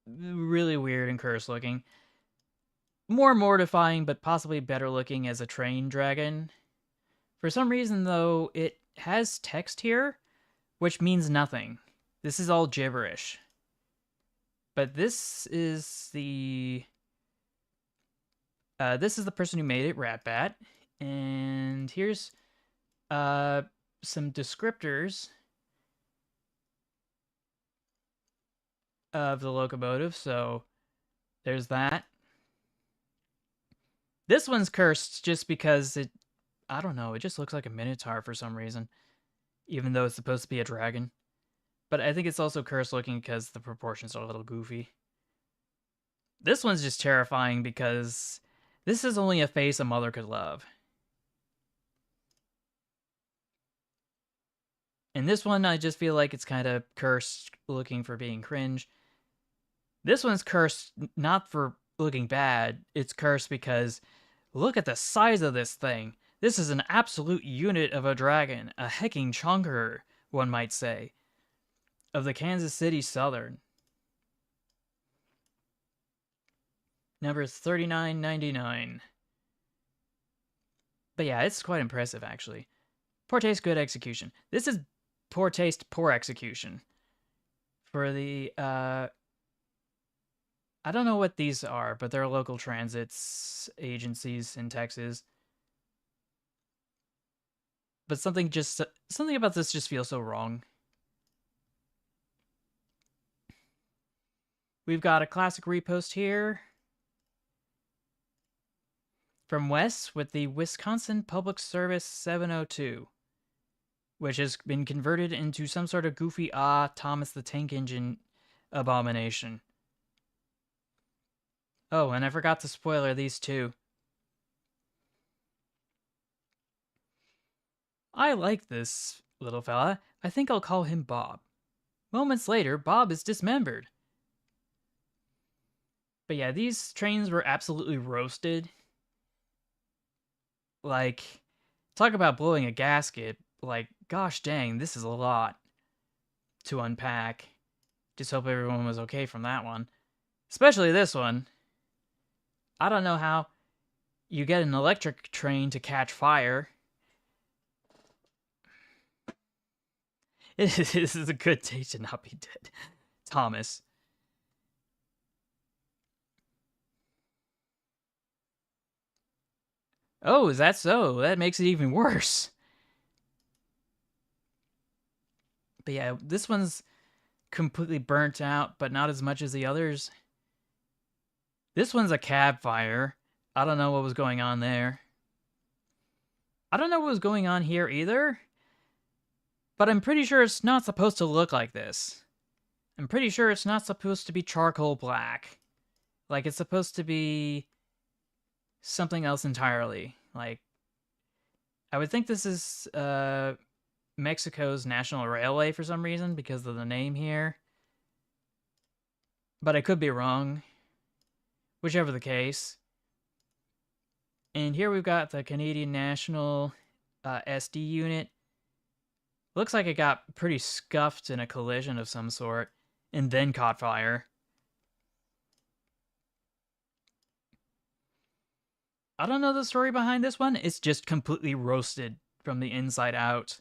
really weird and cursed looking. More mortifying, but possibly better looking as a train dragon. For some reason, though, it has text here, which means nothing. This is all gibberish. But this is the person who made it, Ratbat. And here's some descriptors of the locomotive. So there's that. This one's cursed just because I don't know, it just looks like a minotaur for some reason, even though it's supposed to be a dragon. But I think it's also cursed looking because the proportions are a little goofy. This one's just terrifying because this is only a face a mother could love. And this one, I just feel like it's kind of cursed looking for being cringe. This one's cursed not for looking bad, it's cursed because look at the size of this thing. This is an absolute unit of a dragon, a hecking chunker, one might say, of the Kansas City Southern. Number 3999. But yeah, it's quite impressive, actually. Poor taste, good execution. This is poor taste, poor execution. For the, I don't know what these are, but they're local transits agencies in Texas. But something about this just feels so wrong. We've got a classic repost here from Wes with the Wisconsin Public Service 702, which has been converted into some sort of goofy Thomas the Tank Engine abomination. Oh, and I forgot to spoiler these two. I like this little fella. I think I'll call him Bob. Moments later, Bob is dismembered. But yeah, these trains were absolutely roasted. Like, talk about blowing a gasket. Like, gosh dang, this is a lot to unpack. Just hope everyone was okay from that one. Especially this one. I don't know how you get an electric train to catch fire. This is a good day to not be dead. Thomas. Oh, is that so? That makes it even worse. But yeah, this one's completely burnt out, but not as much as the others. This one's a cab fire. I don't know what was going on there. I don't know what was going on here either. But I'm pretty sure it's not supposed to look like this. I'm pretty sure it's not supposed to be charcoal black. Like, it's supposed to be something else entirely. Like, I would think this is Mexico's national railway for some reason because of the name here. But I could be wrong. Whichever the case. And here we've got the Canadian National SD unit. Looks like it got pretty scuffed in a collision of some sort and then caught fire. I don't know the story behind this one. It's just completely roasted from the inside out.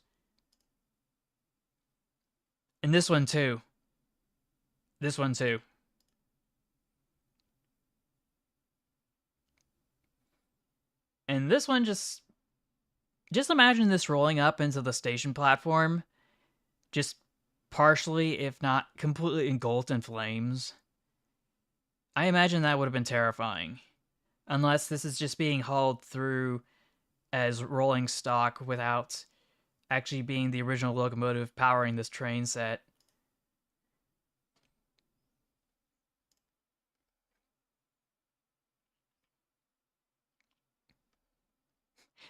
And this one too. This one too. And this one just imagine this rolling up into the station platform, just partially, if not completely engulfed in flames. I imagine that would have been terrifying. Unless this is just being hauled through as rolling stock without actually being the original locomotive powering this train set.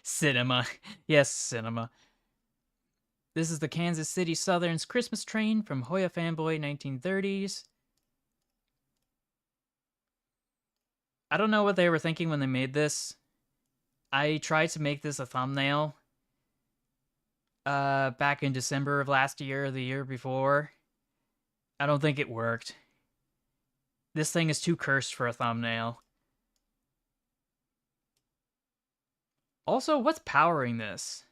Cinema. Yes, cinema. This is the Kansas City Southern's Christmas train from Hoya Fanboy 1930s. I don't know what they were thinking when they made this. I tried to make this a thumbnail back in December of last year or the year before. I don't think it worked. This thing is too cursed for a thumbnail. Also, what's powering this?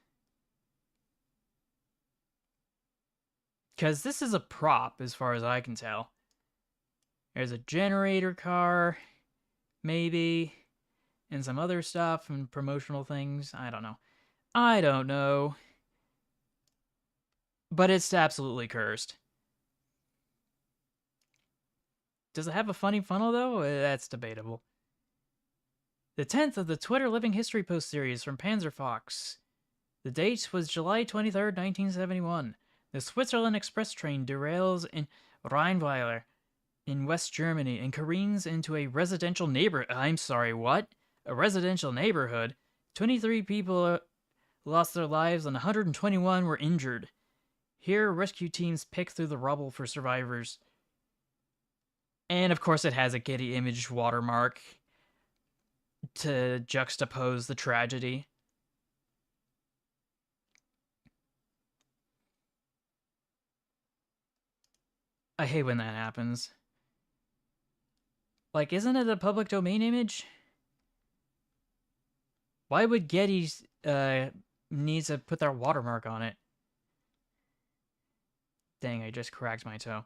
Because this is a prop, as far as I can tell. There's a generator car, maybe, and some other stuff and promotional things. I don't know. I don't know. But it's absolutely cursed. Does it have a funny funnel, though? That's debatable. The 10th of the Twitter Living History Post series from Panzerfox. The date was July 23rd, 1971. The Switzerland Express train derails in Rheinweiler in West Germany and careens into a residential neighborhood. I'm sorry, what? A residential neighborhood? 23 people lost their lives and 121 were injured. Here, rescue teams pick through the rubble for survivors. And of course, it has a Getty Image watermark to juxtapose the tragedy. I hate when that happens. Like, isn't it a public domain image? Why would Getty need to put their watermark on it? Dang, I just cracked my toe.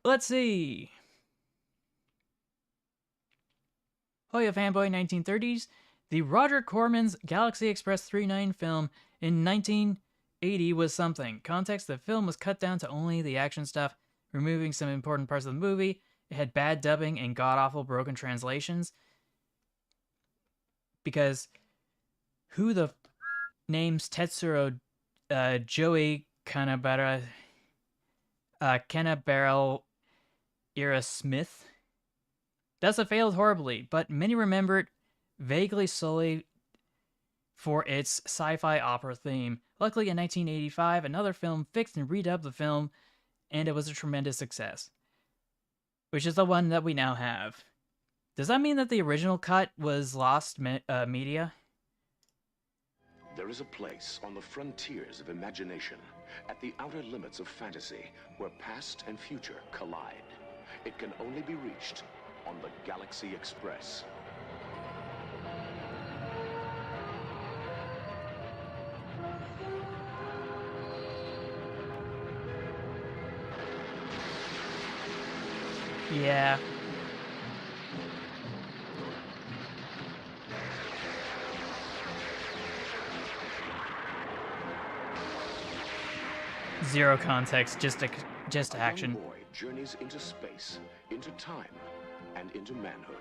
Let's see. Hoya Fanboy 1930s. The Roger Corman's Galaxy Express 39 film in 1980 was something. Context, the film was cut down to only the action stuff, removing some important parts of the movie. It had bad dubbing and god-awful broken translations. Because who the names Tetsuro Joey Kanabara Era Smith? Thus it failed horribly, but many remember it vaguely solely for its sci-fi opera theme. Luckily, in 1985, another film fixed and redubbed the film, and it was a tremendous success. Which is the one that we now have. Does that mean that the original cut was lost media? There is a place on the frontiers of imagination, at the outer limits of fantasy, where past and future collide. It can only be reached on the Galaxy Express. Yeah. Zero context, just action. A young boy journeys into space, into time, and into manhood.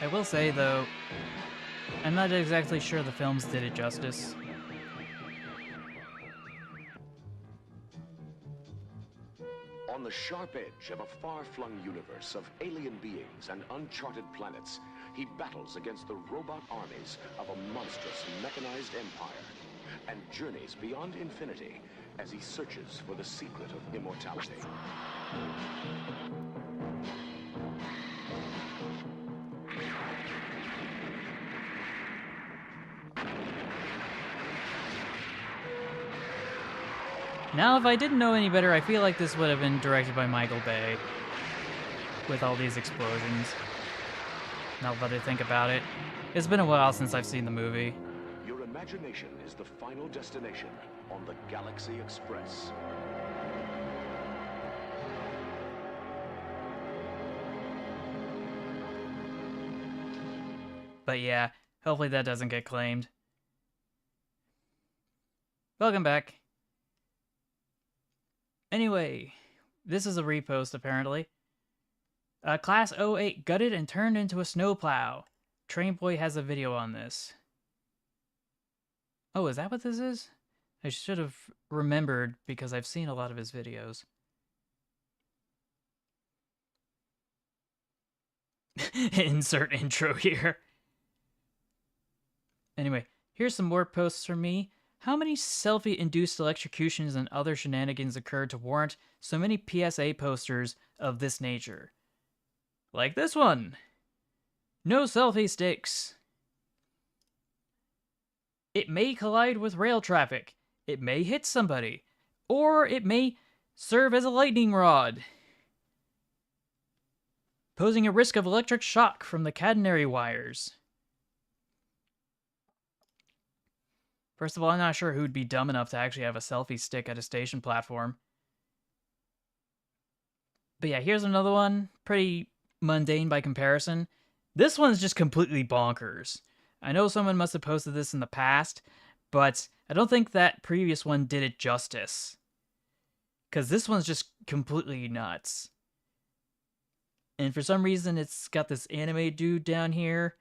I will say, though, I'm not exactly sure the films did it justice. On the sharp edge of a far-flung universe of alien beings and uncharted planets, he battles against the robot armies of a monstrous mechanized empire and journeys beyond infinity as he searches for the secret of immortality. Now, if I didn't know any better, I feel like this would have been directed by Michael Bay. With all these explosions. Now that I think about it. It's been a while since I've seen the movie. Your imagination is the final destination on the Galaxy Express. But yeah, hopefully that doesn't get claimed. Welcome back. Anyway, this is a repost apparently. Class 08 gutted and turned into a snowplow. Trainboy has a video on this. Oh, is that what this is? I should have remembered because I've seen a lot of his videos. Insert intro here. Anyway, here's some more posts from me. How many selfie-induced electrocutions and other shenanigans occurred to warrant so many PSA posters of this nature? Like this one. No selfie sticks. It may collide with rail traffic. It may hit somebody. Or it may serve as a lightning rod, posing a risk of electric shock from the catenary wires. First of all, I'm not sure who'd be dumb enough to actually have a selfie stick at a station platform. But yeah, here's another one. Pretty mundane by comparison. This one's just completely bonkers. I know someone must have posted this in the past, but I don't think that previous one did it justice. Because this one's just completely nuts. And for some reason, it's got this anime dude down here.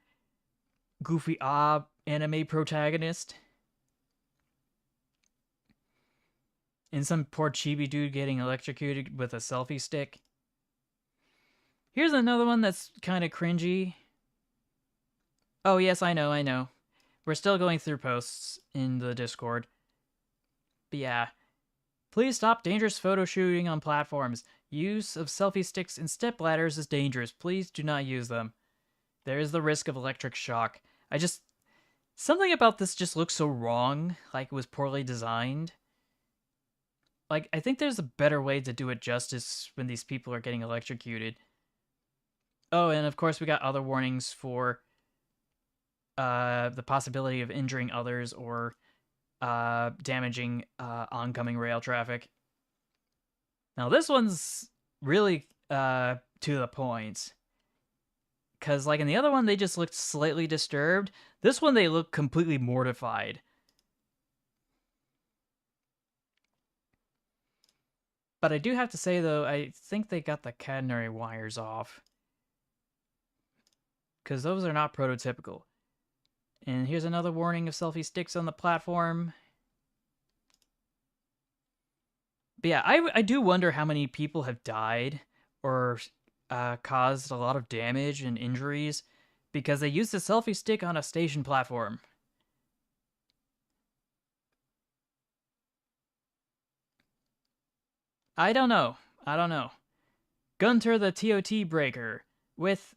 Goofy anime protagonist. And some poor chibi dude getting electrocuted with a selfie stick. Here's another one that's kind of cringy. Oh, yes, I know. We're still going through posts in the Discord. But yeah. Please stop dangerous photo shooting on platforms. Use of selfie sticks and step ladders is dangerous. Please do not use them. There is the risk of electric shock. Something about this just looks so wrong, like it was poorly designed. Like, I think there's a better way to do it justice when these people are getting electrocuted. Oh, and of course we got other warnings for the possibility of injuring others or damaging oncoming rail traffic. Now this one's really to the point. Because like in the other one, they just looked slightly disturbed. This one, they look completely mortified. But I do have to say, though, I think they got the catenary wires off. Because those are not prototypical. And here's another warning of selfie sticks on the platform. But yeah, I do wonder how many people have died or caused a lot of damage and injuries because they used a selfie stick on a station platform. I don't know. Gunter the TOT breaker with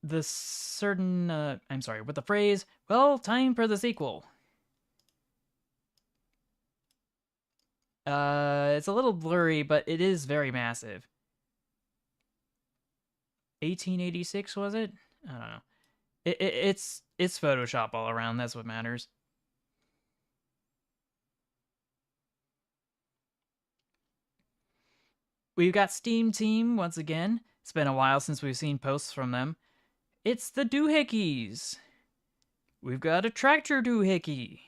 the with the phrase, well, time for the sequel. It's a little blurry, but it is very massive. 1886, was it? I don't know. It's Photoshop all around, that's what matters. We've got Steam Team once again. It's been a while since we've seen posts from them. It's the doohickeys. We've got a tractor doohickey.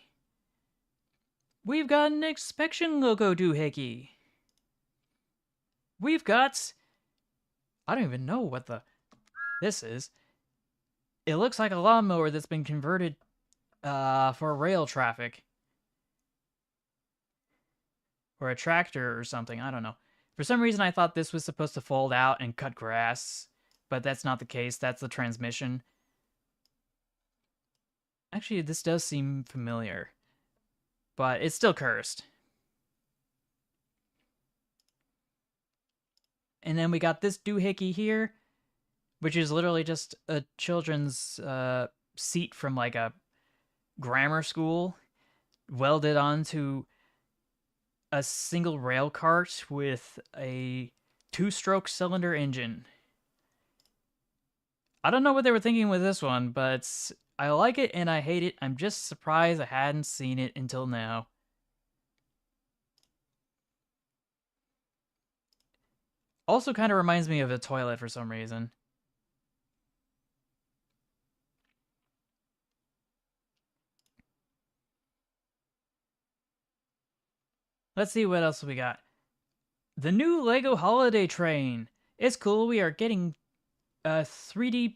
We've got an inspection logo doohickey. We've got... I don't even know what this is. It looks like a lawnmower that's been converted for rail traffic. Or a tractor or something, I don't know. For some reason, I thought this was supposed to fold out and cut grass, but that's not the case. That's the transmission. Actually, this does seem familiar, but it's still cursed. And then we got this doohickey here, which is literally just a children's seat from like a grammar school welded onto a single rail cart with a 2-stroke cylinder engine. I don't know what they were thinking with this one, but I like it and I hate it. I'm just surprised I hadn't seen it until now. Also kind of reminds me of a toilet for some reason. Let's see what else we got. The new Lego Holiday Train. It's cool. We are getting 3D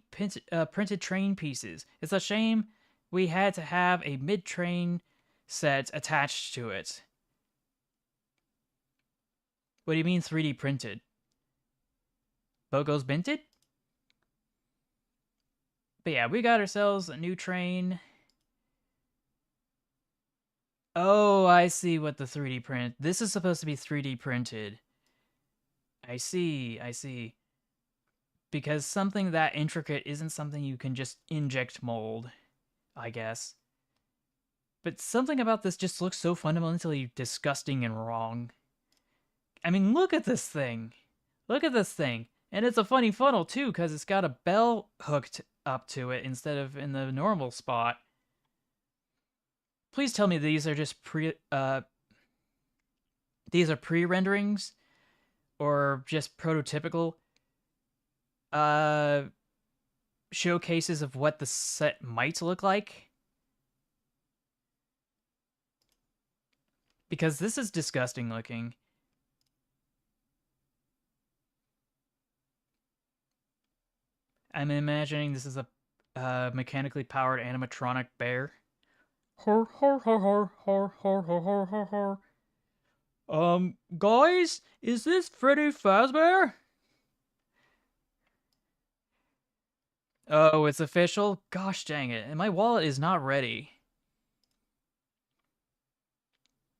printed train pieces. It's a shame we had to have a mid-train set attached to it. What do you mean 3D printed? Bogo's minted? But yeah, we got ourselves a new train. Oh, I see what the 3D print. This is supposed to be 3D printed. I see, I see. Because something that intricate isn't something you can just inject mold, I guess. But something about this just looks so fundamentally disgusting and wrong. I mean, look at this thing. Look at this thing. And it's a funny funnel, too, because it's got a bell hooked up to it instead of in the normal spot. Please tell me these are just these are pre-renderings or just prototypical showcases of what the set might look like. Because this is disgusting looking. I'm imagining this is a mechanically powered animatronic bear. Har har har har har har har har har. Guys, is this Freddy Fazbear? Oh, it's official? Gosh dang it. And my wallet is not ready.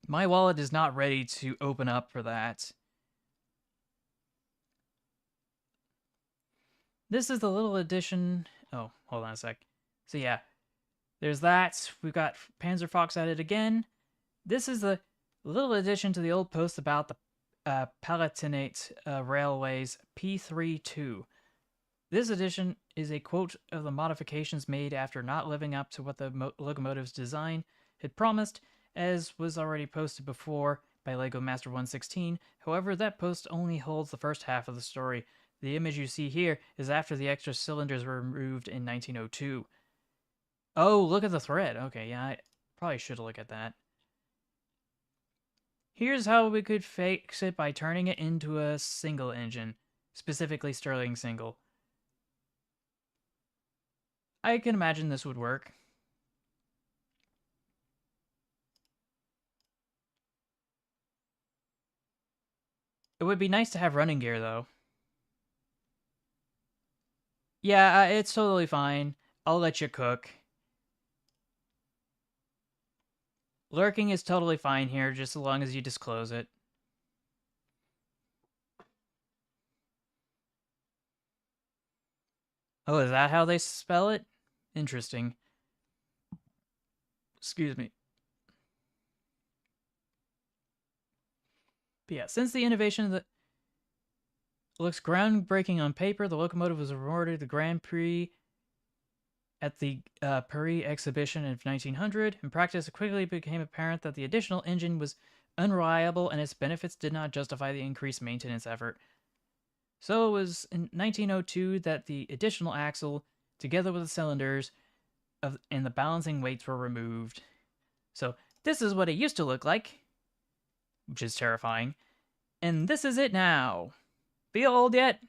My wallet is not ready to open up for that. This is the little addition. Oh, hold on a sec. So yeah, there's that. We've got Panzer Fox at it again. This is the little addition to the old post about the Palatinate Railways P32. This edition is a quote of the modifications made after not living up to what the locomotive's design had promised, as was already posted before by LEGO Master 116. However, that post only holds the first half of the story. The image you see here is after the extra cylinders were removed in 1902. Oh, look at the thread. Okay, yeah, I probably should look at that. Here's how we could fix it by turning it into a single engine, specifically Stirling single. I can imagine this would work. It would be nice to have running gear, though. Yeah, it's totally fine. I'll let you cook. Lurking is totally fine here, just as long as you disclose it. Oh, is that how they spell it? Interesting. Excuse me. But yeah, since the innovation that looks groundbreaking on paper, the locomotive was awarded the Grand Prix at the Paris exhibition of 1900. In practice, it quickly became apparent that the additional engine was unreliable and its benefits did not justify the increased maintenance effort. So it was in 1902 that the additional axle, together with the cylinders and the balancing weights, were removed. So this is what it used to look like, which is terrifying. And this is it now. Feel old yet?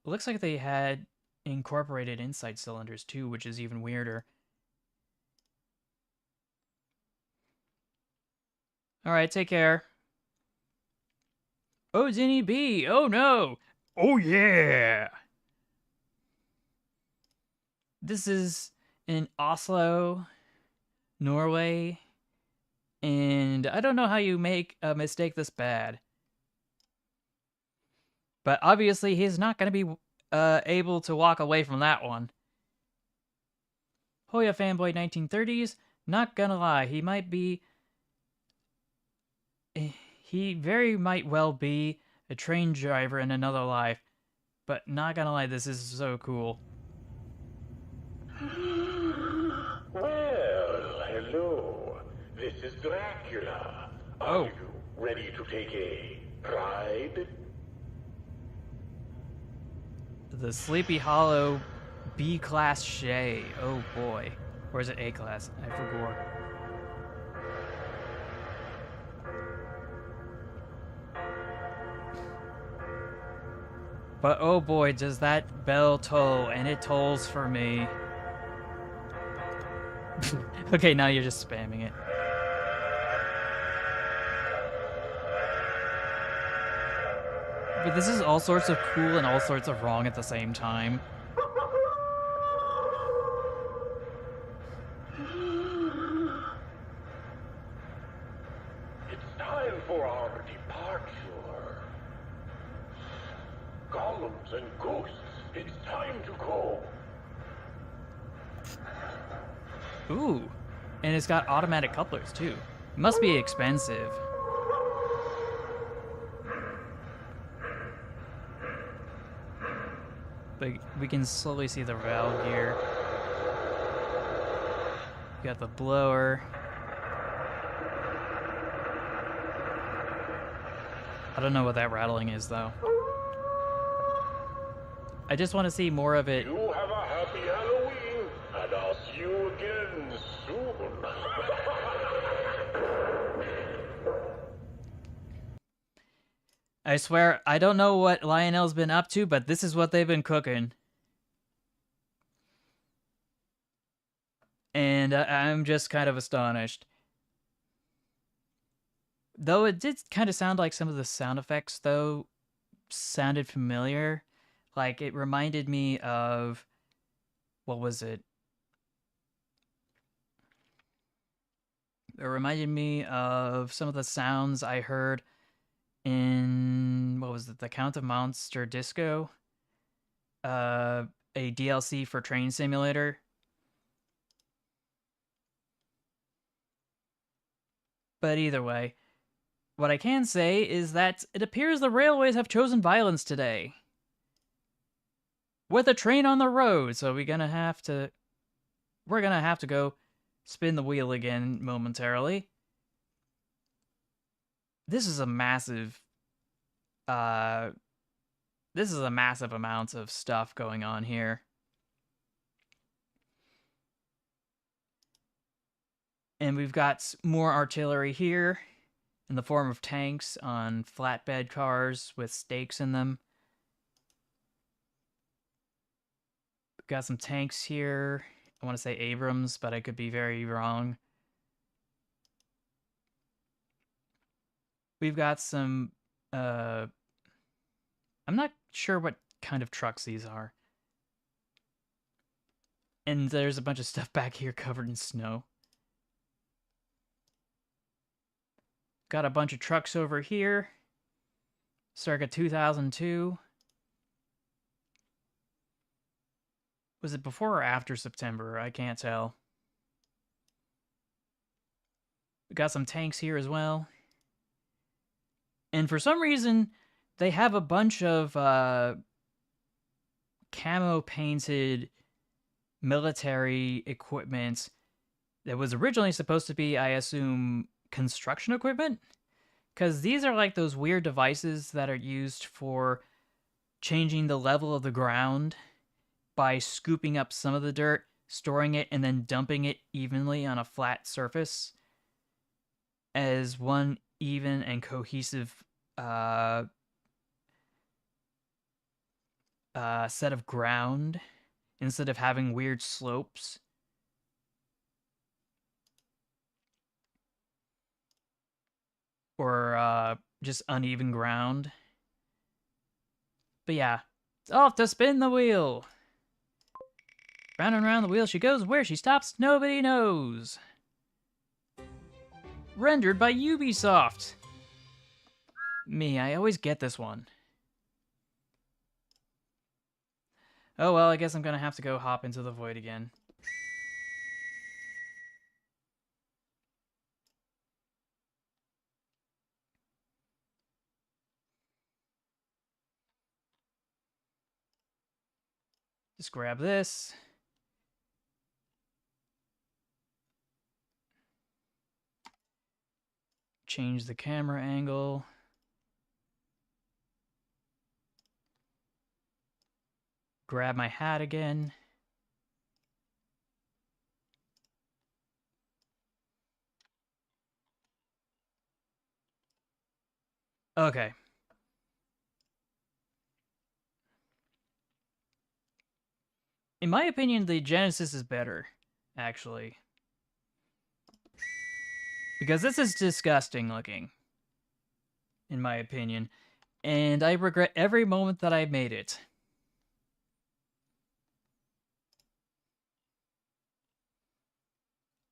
It looks like they had incorporated inside cylinders too, which is even weirder. Alright, take care. Oh, Zinny B! Oh no! Oh yeah! This is in Oslo, Norway, and I don't know how you make a mistake this bad. But obviously he's not going to be able to walk away from that one. Hoya Fanboy 1930s, not gonna lie, he might be... He very might well be a train driver in another life. But not gonna lie, this is so cool. Well, hello. This is Dracula. Are you ready to take a ride? The Sleepy Hollow B-Class Shay. Oh boy. Or is it A-Class? I forgot. But oh boy, does that bell toll, and it tolls for me. Okay, now you're just spamming it. But this is all sorts of cool and all sorts of wrong at the same time. It's time for our departure. Golems and ghosts, it's time to go. Ooh, and it's got automatic couplers too. Must be expensive. But we can slowly see the valve here. Got the blower. I don't know what that rattling is though. I just want to see more of it. You have a happy Halloween, and I'll see you again soon. I swear, I don't know what Lionel's been up to, but this is what they've been cooking. And I'm just kind of astonished. Though it did kind of sound like some of the sound effects, though, sounded familiar. Like, it reminded me of... What was it? It reminded me of some of the sounds I heard in... What was it? The Count of Monster Disco? A DLC for Train Simulator. But either way, what I can say is that it appears the railways have chosen violence today. With a train on the road, so we're gonna have to go spin the wheel again momentarily. This is a massive amount of stuff going on here. And we've got more artillery here in the form of tanks on flatbed cars with stakes in them. Got some tanks here. I want to say Abrams, but I could be very wrong. We've got some... I'm not sure what kind of trucks these are. And there's a bunch of stuff back here covered in snow. Got a bunch of trucks over here. Circa 2002. Was it before or after September? I can't tell. We got some tanks here as well. And for some reason, they have a bunch of camo painted military equipment that was originally supposed to be, I assume, construction equipment. Because these are like those weird devices that are used for changing the level of the ground by scooping up some of the dirt, storing it, and then dumping it evenly on a flat surface as one even and cohesive set of ground instead of having weird slopes. Or just uneven ground. But yeah, it's off to spin the wheel. Round and round the wheel she goes. Where she stops, nobody knows. Rendered by Ubisoft. Me, I always get this one. Oh well, I guess I'm gonna have to go hop into the void again. Just grab this. Change the camera angle. Grab my hat again. Okay. In my opinion, the Genesis is better, actually. Because this is disgusting looking, in my opinion. And I regret every moment that I made it.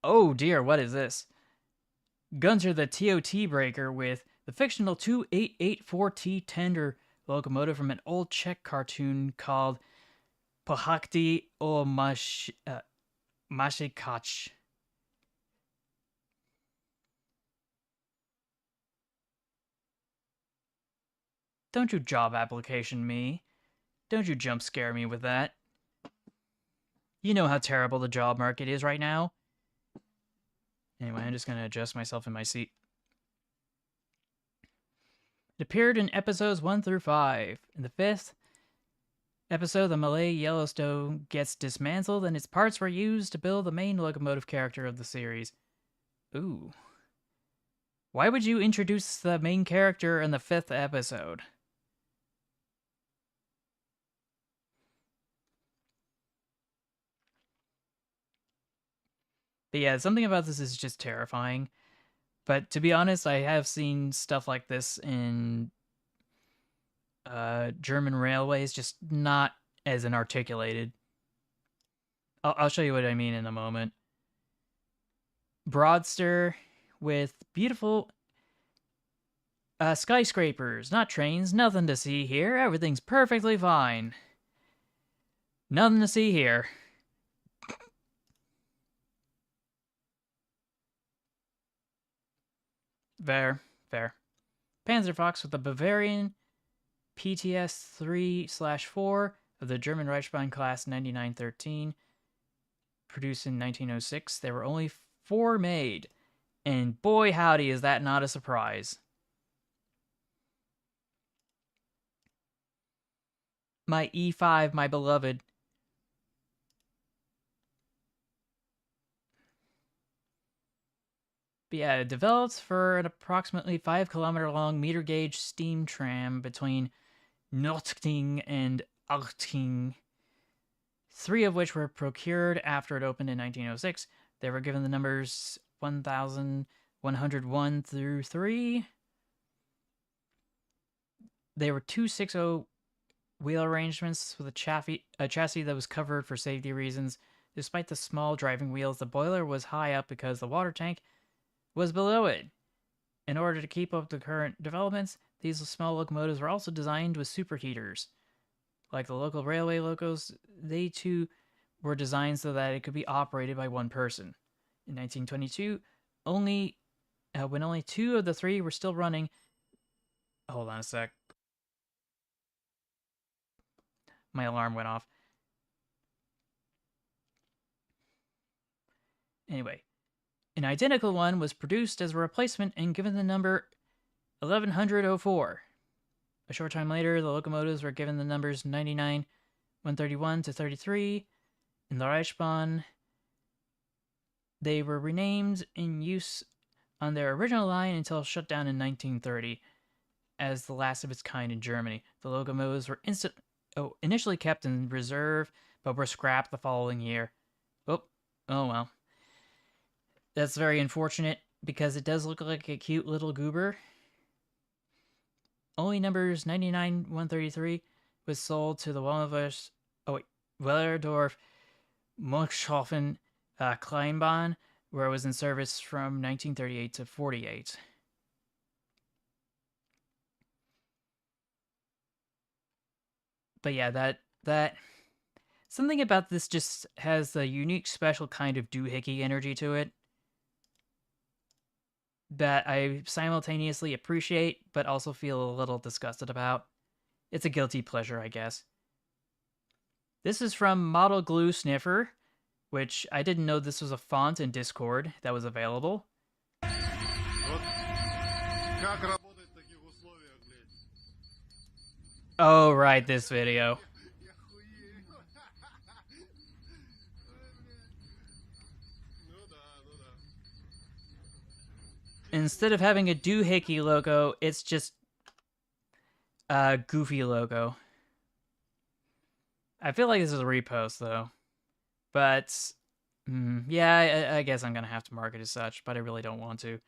Oh dear, what is this? Gunter the TOT breaker with the fictional 2884T tender locomotive from an old Czech cartoon called Pohakti o Mashikach. Don't you job application me. Don't you jump scare me with that. You know how terrible the job market is right now. Anyway, I'm just going to adjust myself in my seat. It appeared in episodes 1 through 5. In the 5th episode, the Malay Yellowstone gets dismantled and its parts were used to build the main locomotive character of the series. Ooh. Why would you introduce the main character in the 5th episode? But yeah, something about this is just terrifying. But to be honest, I have seen stuff like this in German railways, just not as inarticulated. I'll show you what I mean in a moment. Broadster with beautiful skyscrapers, not trains, nothing to see here. Everything's perfectly fine. Nothing to see here. Fair. Panzerfox with the Bavarian PTS 3/4 of the German Reichsbahn class 9913, produced in 1906. There were only 4 made, and boy howdy is that not a surprise. My E5, my beloved. But yeah, it developed for an approximately 5-kilometer long meter gauge steam tram between Notting and Achting, 3 of which were procured after it opened in 1906. They were given the numbers 1101 through 3. They were 260 wheel arrangements with a chassis that was covered for safety reasons. Despite the small driving wheels, the boiler was high up because the water tank was below it. In order to keep up the current developments, these small locomotives were also designed with superheaters. Like the local railway locos, they too were designed so that it could be operated by one person. In 1922, when only 2 of the 3 were still running... Hold on a sec. My alarm went off. Anyway, an identical one was produced as a replacement and given the number 1104. A short time later, the locomotives were given the numbers 99, 131 to 33. In the Reichsbahn, they were renamed in use on their original line until shut down in 1930 as the last of its kind in Germany. The locomotives were Oh, initially kept in reserve, but were scrapped the following year. Oh, oh well. That's very unfortunate because it does look like a cute little goober. Only numbers 99 133 was sold to the Wallendorf, Wellerdorf Monkshofen Kleinbahn, where it was in service from 1938 to 48. But yeah, that something about this just has a unique, special kind of doohickey energy to it that I simultaneously appreciate, but also feel a little disgusted about. It's a guilty pleasure, I guess. This is from Model Glue Sniffer, which I didn't know this was a font in Discord that was available. Oh, right, this video. Instead of having a doohickey logo, it's just a goofy logo. I feel like this is a repost, though. But, yeah, I guess I'm going to have to mark it as such, but I really don't want to.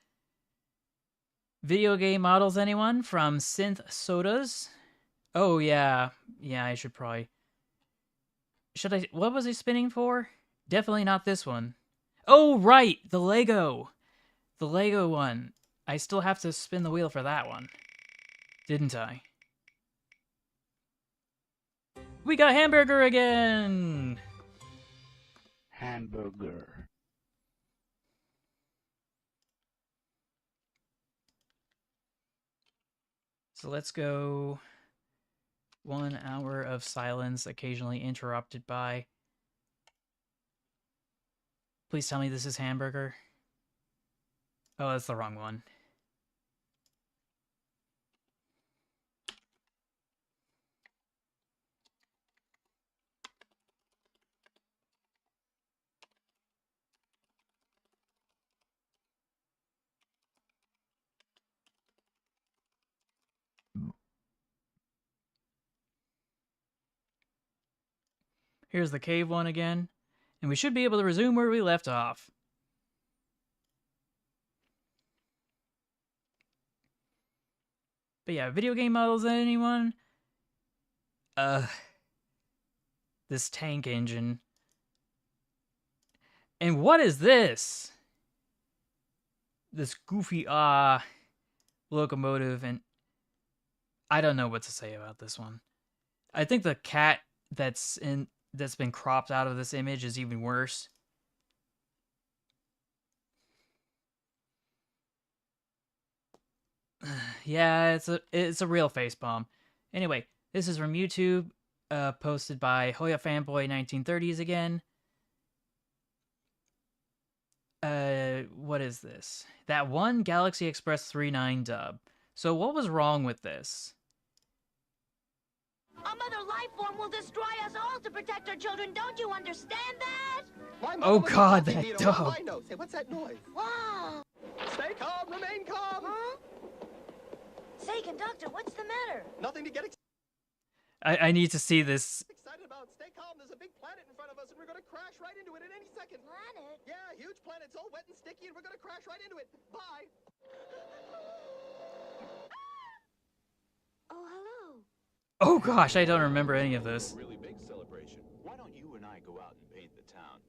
Video game models, anyone? From Synth Sodas? Oh, yeah. Yeah, I should probably... Should I... What was I spinning for? Definitely not this one. Oh, right! The Lego! The Lego one. I still have to spin the wheel for that one. Didn't I? We got hamburger again! Hamburger. So let's go 1 hour of silence, occasionally interrupted by... Please tell me this is hamburger. Oh, that's the wrong one. Here's the cave one again, and we should be able to resume where we left off. But yeah, video game models, anyone? This tank engine. And what is this? This goofy, locomotive, and I don't know what to say about this one. I think the cat that's been cropped out of this image is even worse. Yeah, it's a real facepalm. Anyway, this is from YouTube, posted by Hoya Fanboy 1930s again. What is this? That one Galaxy Express 39 dub. So what was wrong with this? A mother life form will destroy us all to protect our children. Don't you understand that? Oh God, that dub. Say, what's that noise? Wow. Stay calm, remain calm. Huh? Say, conductor, what's the matter? Nothing to get I need to see this. excited about. Stay calm. There's a big planet in front of us, and we're gonna crash right into it at any second. Planet? Yeah, huge planet. It's all wet and sticky, and we're gonna crash right into it. Bye. Oh, hello. Oh gosh, I don't remember any of this. Really big celebration. Why don't you and I go out and paint the town?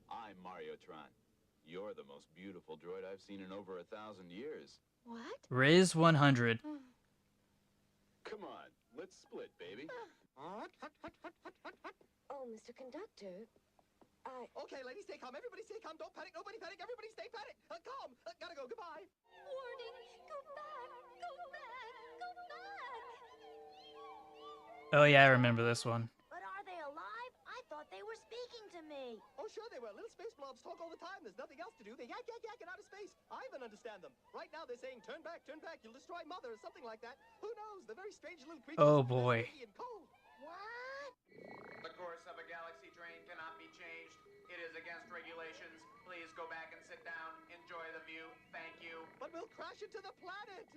I'm Mariotron. You're the most beautiful droid I've seen in over 1,000 years. What? Riz 100. Come on, let's split, baby. Oh, Mr. Conductor, Okay, ladies, stay calm. Everybody stay calm. Don't panic. Nobody panic. Everybody stay panic. Calm. Gotta go. Goodbye. Warning! Go back! Go back! Go back! Oh yeah, I remember this one. But are they alive? I thought they were speaking to me. Oh, sure they were. Little space blobs talk all the time. There's nothing else to do. They yak, yak, yak, and out of space. I even understand them. Right now they're saying, turn back, you'll destroy Mother, or something like that. Who knows? They're very strange little creatures. Oh boy. And cold. What? The course of a galaxy train cannot be changed. It is against regulations. Please go back and sit down. Enjoy the view. Thank you. But we'll crash into the planet.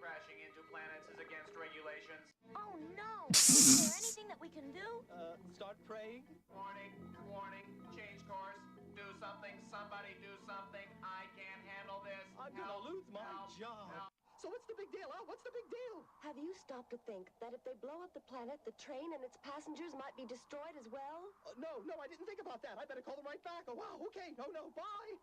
Crashing into planets is against regulations. Oh no! Is there anything that we can do? Start praying. Warning, warning, change course. Do something, somebody do something. I can't handle this. I'm gonna lose my job. Help. So what's the big deal, huh? What's the big deal? Have you stopped to think that if they blow up the planet, the train and its passengers might be destroyed as well? No, I didn't think about that. I better call them right back. Oh, wow, okay. No, bye.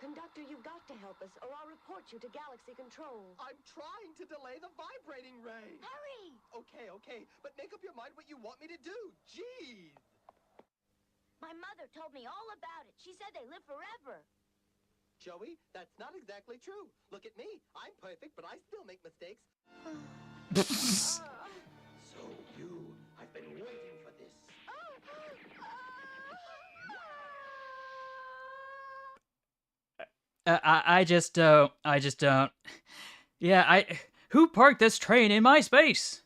Conductor, you've got to help us, or I'll report you to Galaxy Control. I'm trying to delay the vibrating ray. Hurry! Okay, but make up your mind what you want me to do. Jeez. My mother told me all about it. She said they live forever. Joey, that's not exactly true. Look at me. I'm perfect, but I still make mistakes. So I've been waiting for this. I just don't. Yeah, who parked this train in my space?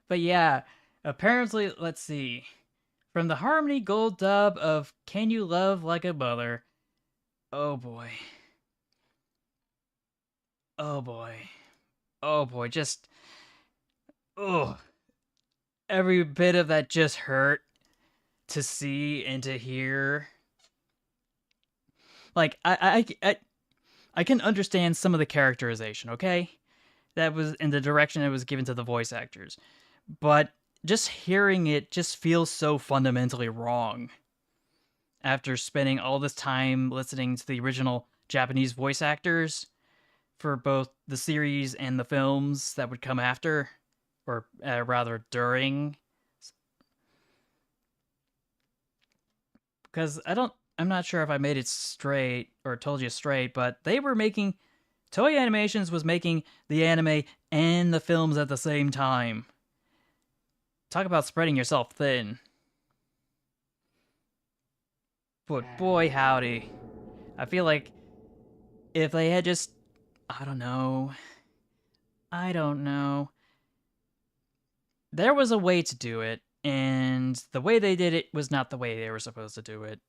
But yeah, apparently, let's see. From the Harmony Gold dub of Can You Love Like a Mother? Oh boy. Oh boy. Oh boy, just... Ugh. Every bit of that just hurt to see and to hear. Like, I can understand some of the characterization, okay? That was in the direction it was given to the voice actors. But just hearing it just feels so fundamentally wrong. After spending all this time listening to the original Japanese voice actors for both the series and the films that would come after, or rather during. Because I'm not sure if I made it straight or told you straight, but Toei Animations was making the anime and the films at the same time. Talk about spreading yourself thin. But boy howdy. I feel like if they had just... I don't know. There was a way to do it, and the way they did it was not the way they were supposed to do it.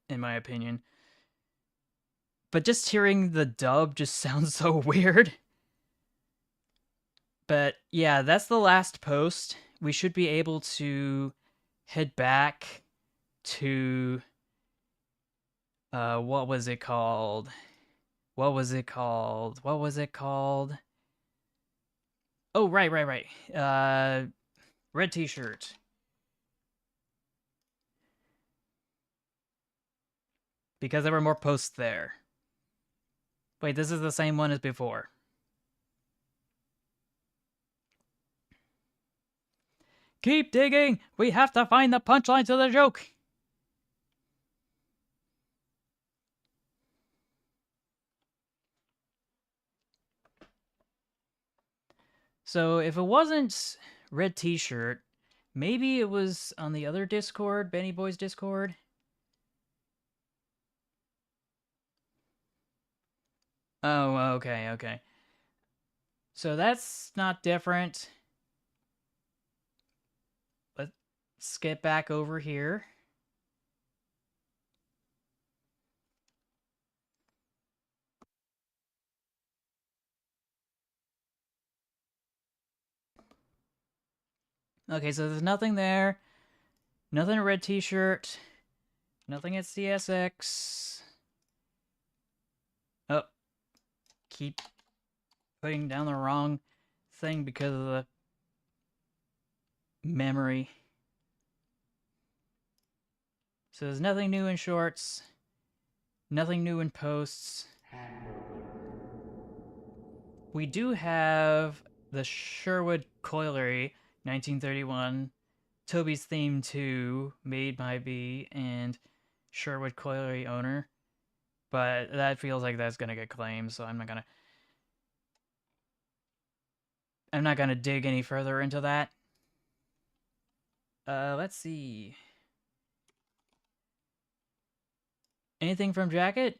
In my opinion. But just hearing the dub just sounds so weird. But yeah, that's the last post. We should be able to head back to... what was it called? Oh, right. Red t-shirt. Because there were more posts there. Wait, this is the same one as before. Keep digging! We have to find the punchline to the joke! So, if it wasn't Red T-shirt, maybe it was on the other Discord, Benny Boy's Discord? Oh, okay. So that's not different. Let's get back over here. Okay, so there's nothing there. Nothing at Red T-shirt. Nothing at CSX. Oh. Keep putting down the wrong thing because of the memory. So there's nothing new in shorts. Nothing new in posts. We do have the Sherwood Colliery 1931 Toby's Theme 2 made by B and Sherwood Colliery owner. But that feels like that's gonna get claimed, so I'm not gonna dig any further into that. Let's see. Anything from Jacket?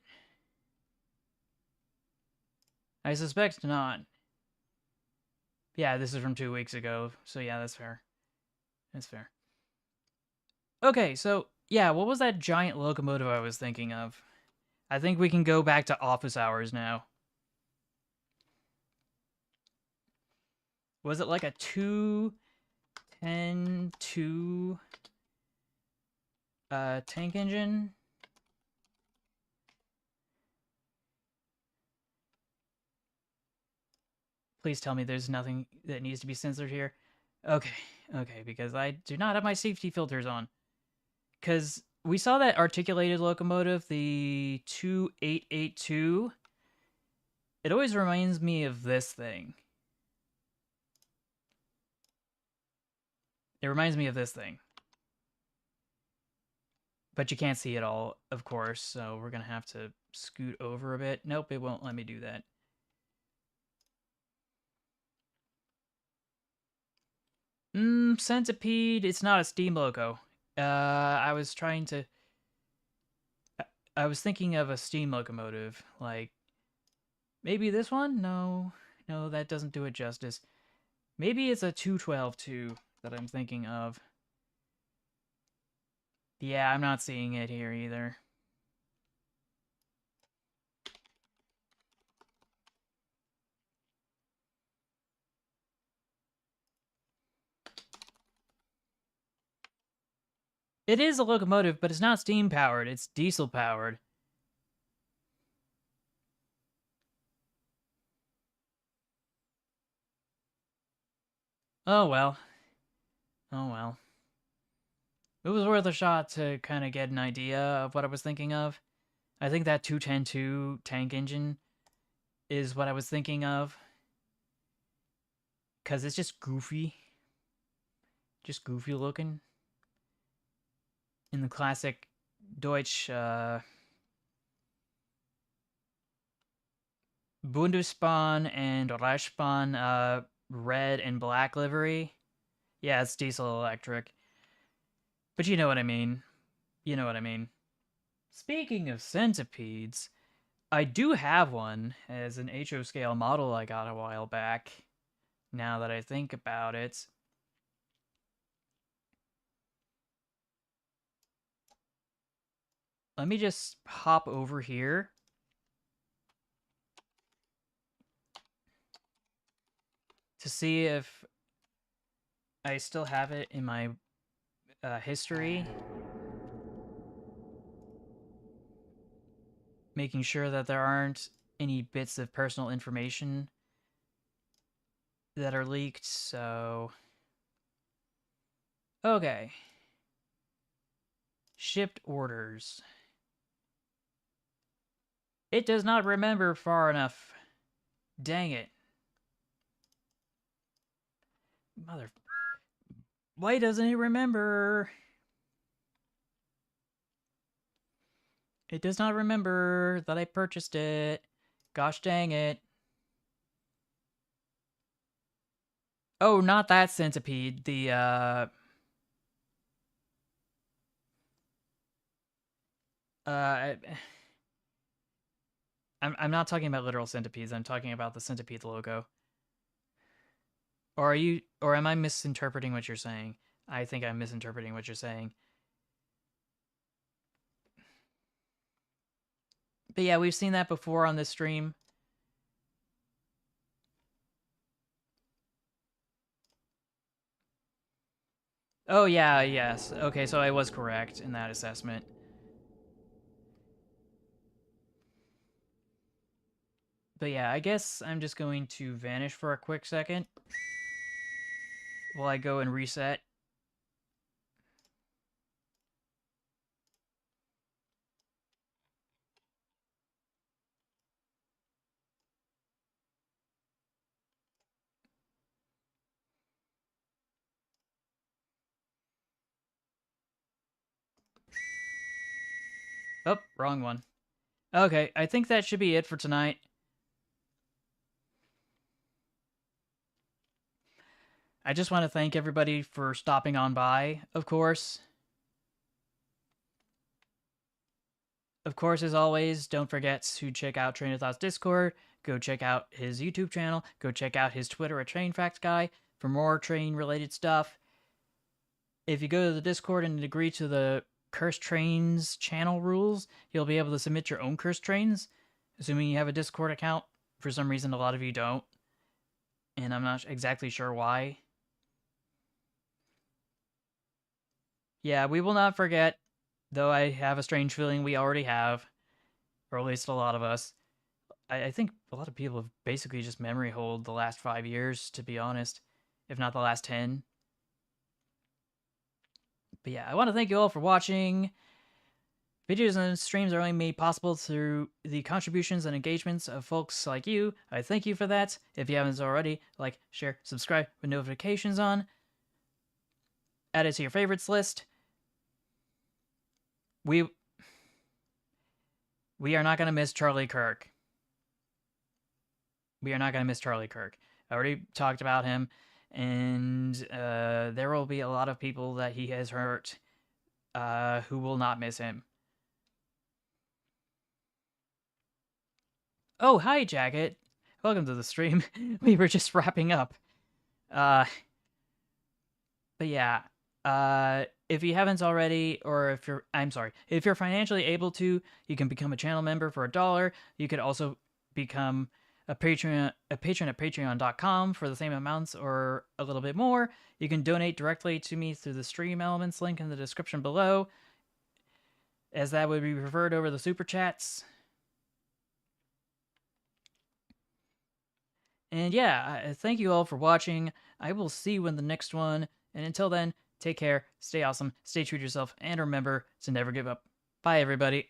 I suspect not. Yeah, this is from 2 weeks ago, so yeah, that's fair. That's fair. Okay, so yeah, what was that giant locomotive I was thinking of? I think we can go back to office hours now. Was it like a 210-2 tank engine? Please tell me there's nothing that needs to be censored here. Okay, okay, because I do not have my safety filters on. Because we saw that articulated locomotive, the 2882. It always reminds me of this thing. It reminds me of this thing. But you can't see it all, of course, so we're going to have to scoot over a bit. Nope, it won't let me do that. Centipede, it's not a steam loco. I was trying to... I was thinking of a steam locomotive, like... Maybe this one? No, that doesn't do it justice. Maybe it's a 212-2 that I'm thinking of. Yeah, I'm not seeing it here either. It is a locomotive, but it's not steam-powered. It's diesel-powered. Oh well. Oh well. It was worth a shot to kind of get an idea of what I was thinking of. I think that 210-2 tank engine is what I was thinking of. Because it's just goofy. Just goofy looking. In the classic Deutsch Bundesbahn and Reichsbahn red and black livery. Yeah, it's diesel electric. But you know what I mean. You know what I mean. Speaking of centipedes, I do have one as an HO scale model I got a while back. Now that I think about it. Let me just hop over here. To see if I still have it in my history. Making sure that there aren't any bits of personal information that are leaked, so... Okay. Shipped orders. It does not remember far enough. Dang it. Mother... Why doesn't it remember? It does not remember that I purchased it. Gosh dang it. Oh, not that centipede. The, I'm not talking about literal centipedes. I'm talking about the centipede logo. Or am I misinterpreting what you're saying? I think I'm misinterpreting what you're saying. But yeah, we've seen that before on this stream. Oh yeah, yes. Okay, so I was correct in that assessment. But yeah, I guess I'm just going to vanish for a quick second while I go and reset. Oh, wrong one. Okay, I think that should be it for tonight. I just want to thank everybody for stopping on by, of course. Of course, as always, don't forget to check out Train of Thought's Discord. Go check out his YouTube channel. Go check out his Twitter at Train Facts Guy for more train-related stuff. If you go to the Discord and agree to the Cursed Trains channel rules, you'll be able to submit your own Cursed Trains, assuming you have a Discord account. For some reason, a lot of you don't, and I'm not exactly sure why. Yeah, we will not forget, though I have a strange feeling we already have, or at least a lot of us. I think a lot of people have basically just memory hold the last 5 years, to be honest, if not the last 10. But yeah, I want to thank you all for watching. Videos and streams are only made possible through the contributions and engagements of folks like you. I thank you for that. If you haven't already, like, share, subscribe with notifications on. Add it to your favorites list. We are not going to miss Charlie Kirk. We are not going to miss Charlie Kirk. I already talked about him, and there will be a lot of people that he has hurt who will not miss him. Oh, hi, Jacket. Welcome to the stream. We were just wrapping up. But yeah, if you haven't already, or if you're financially able to, you can become a channel member for $1. You could also become a patron at patreon.com for the same amounts or a little bit more. You can donate directly to me through the Stream Elements link in the description below, as that would be preferred over the super chats. And yeah, thank you all for watching. I will see you in the next one. And until then, take care, stay awesome, stay true to yourself, and remember to never give up. Bye, everybody.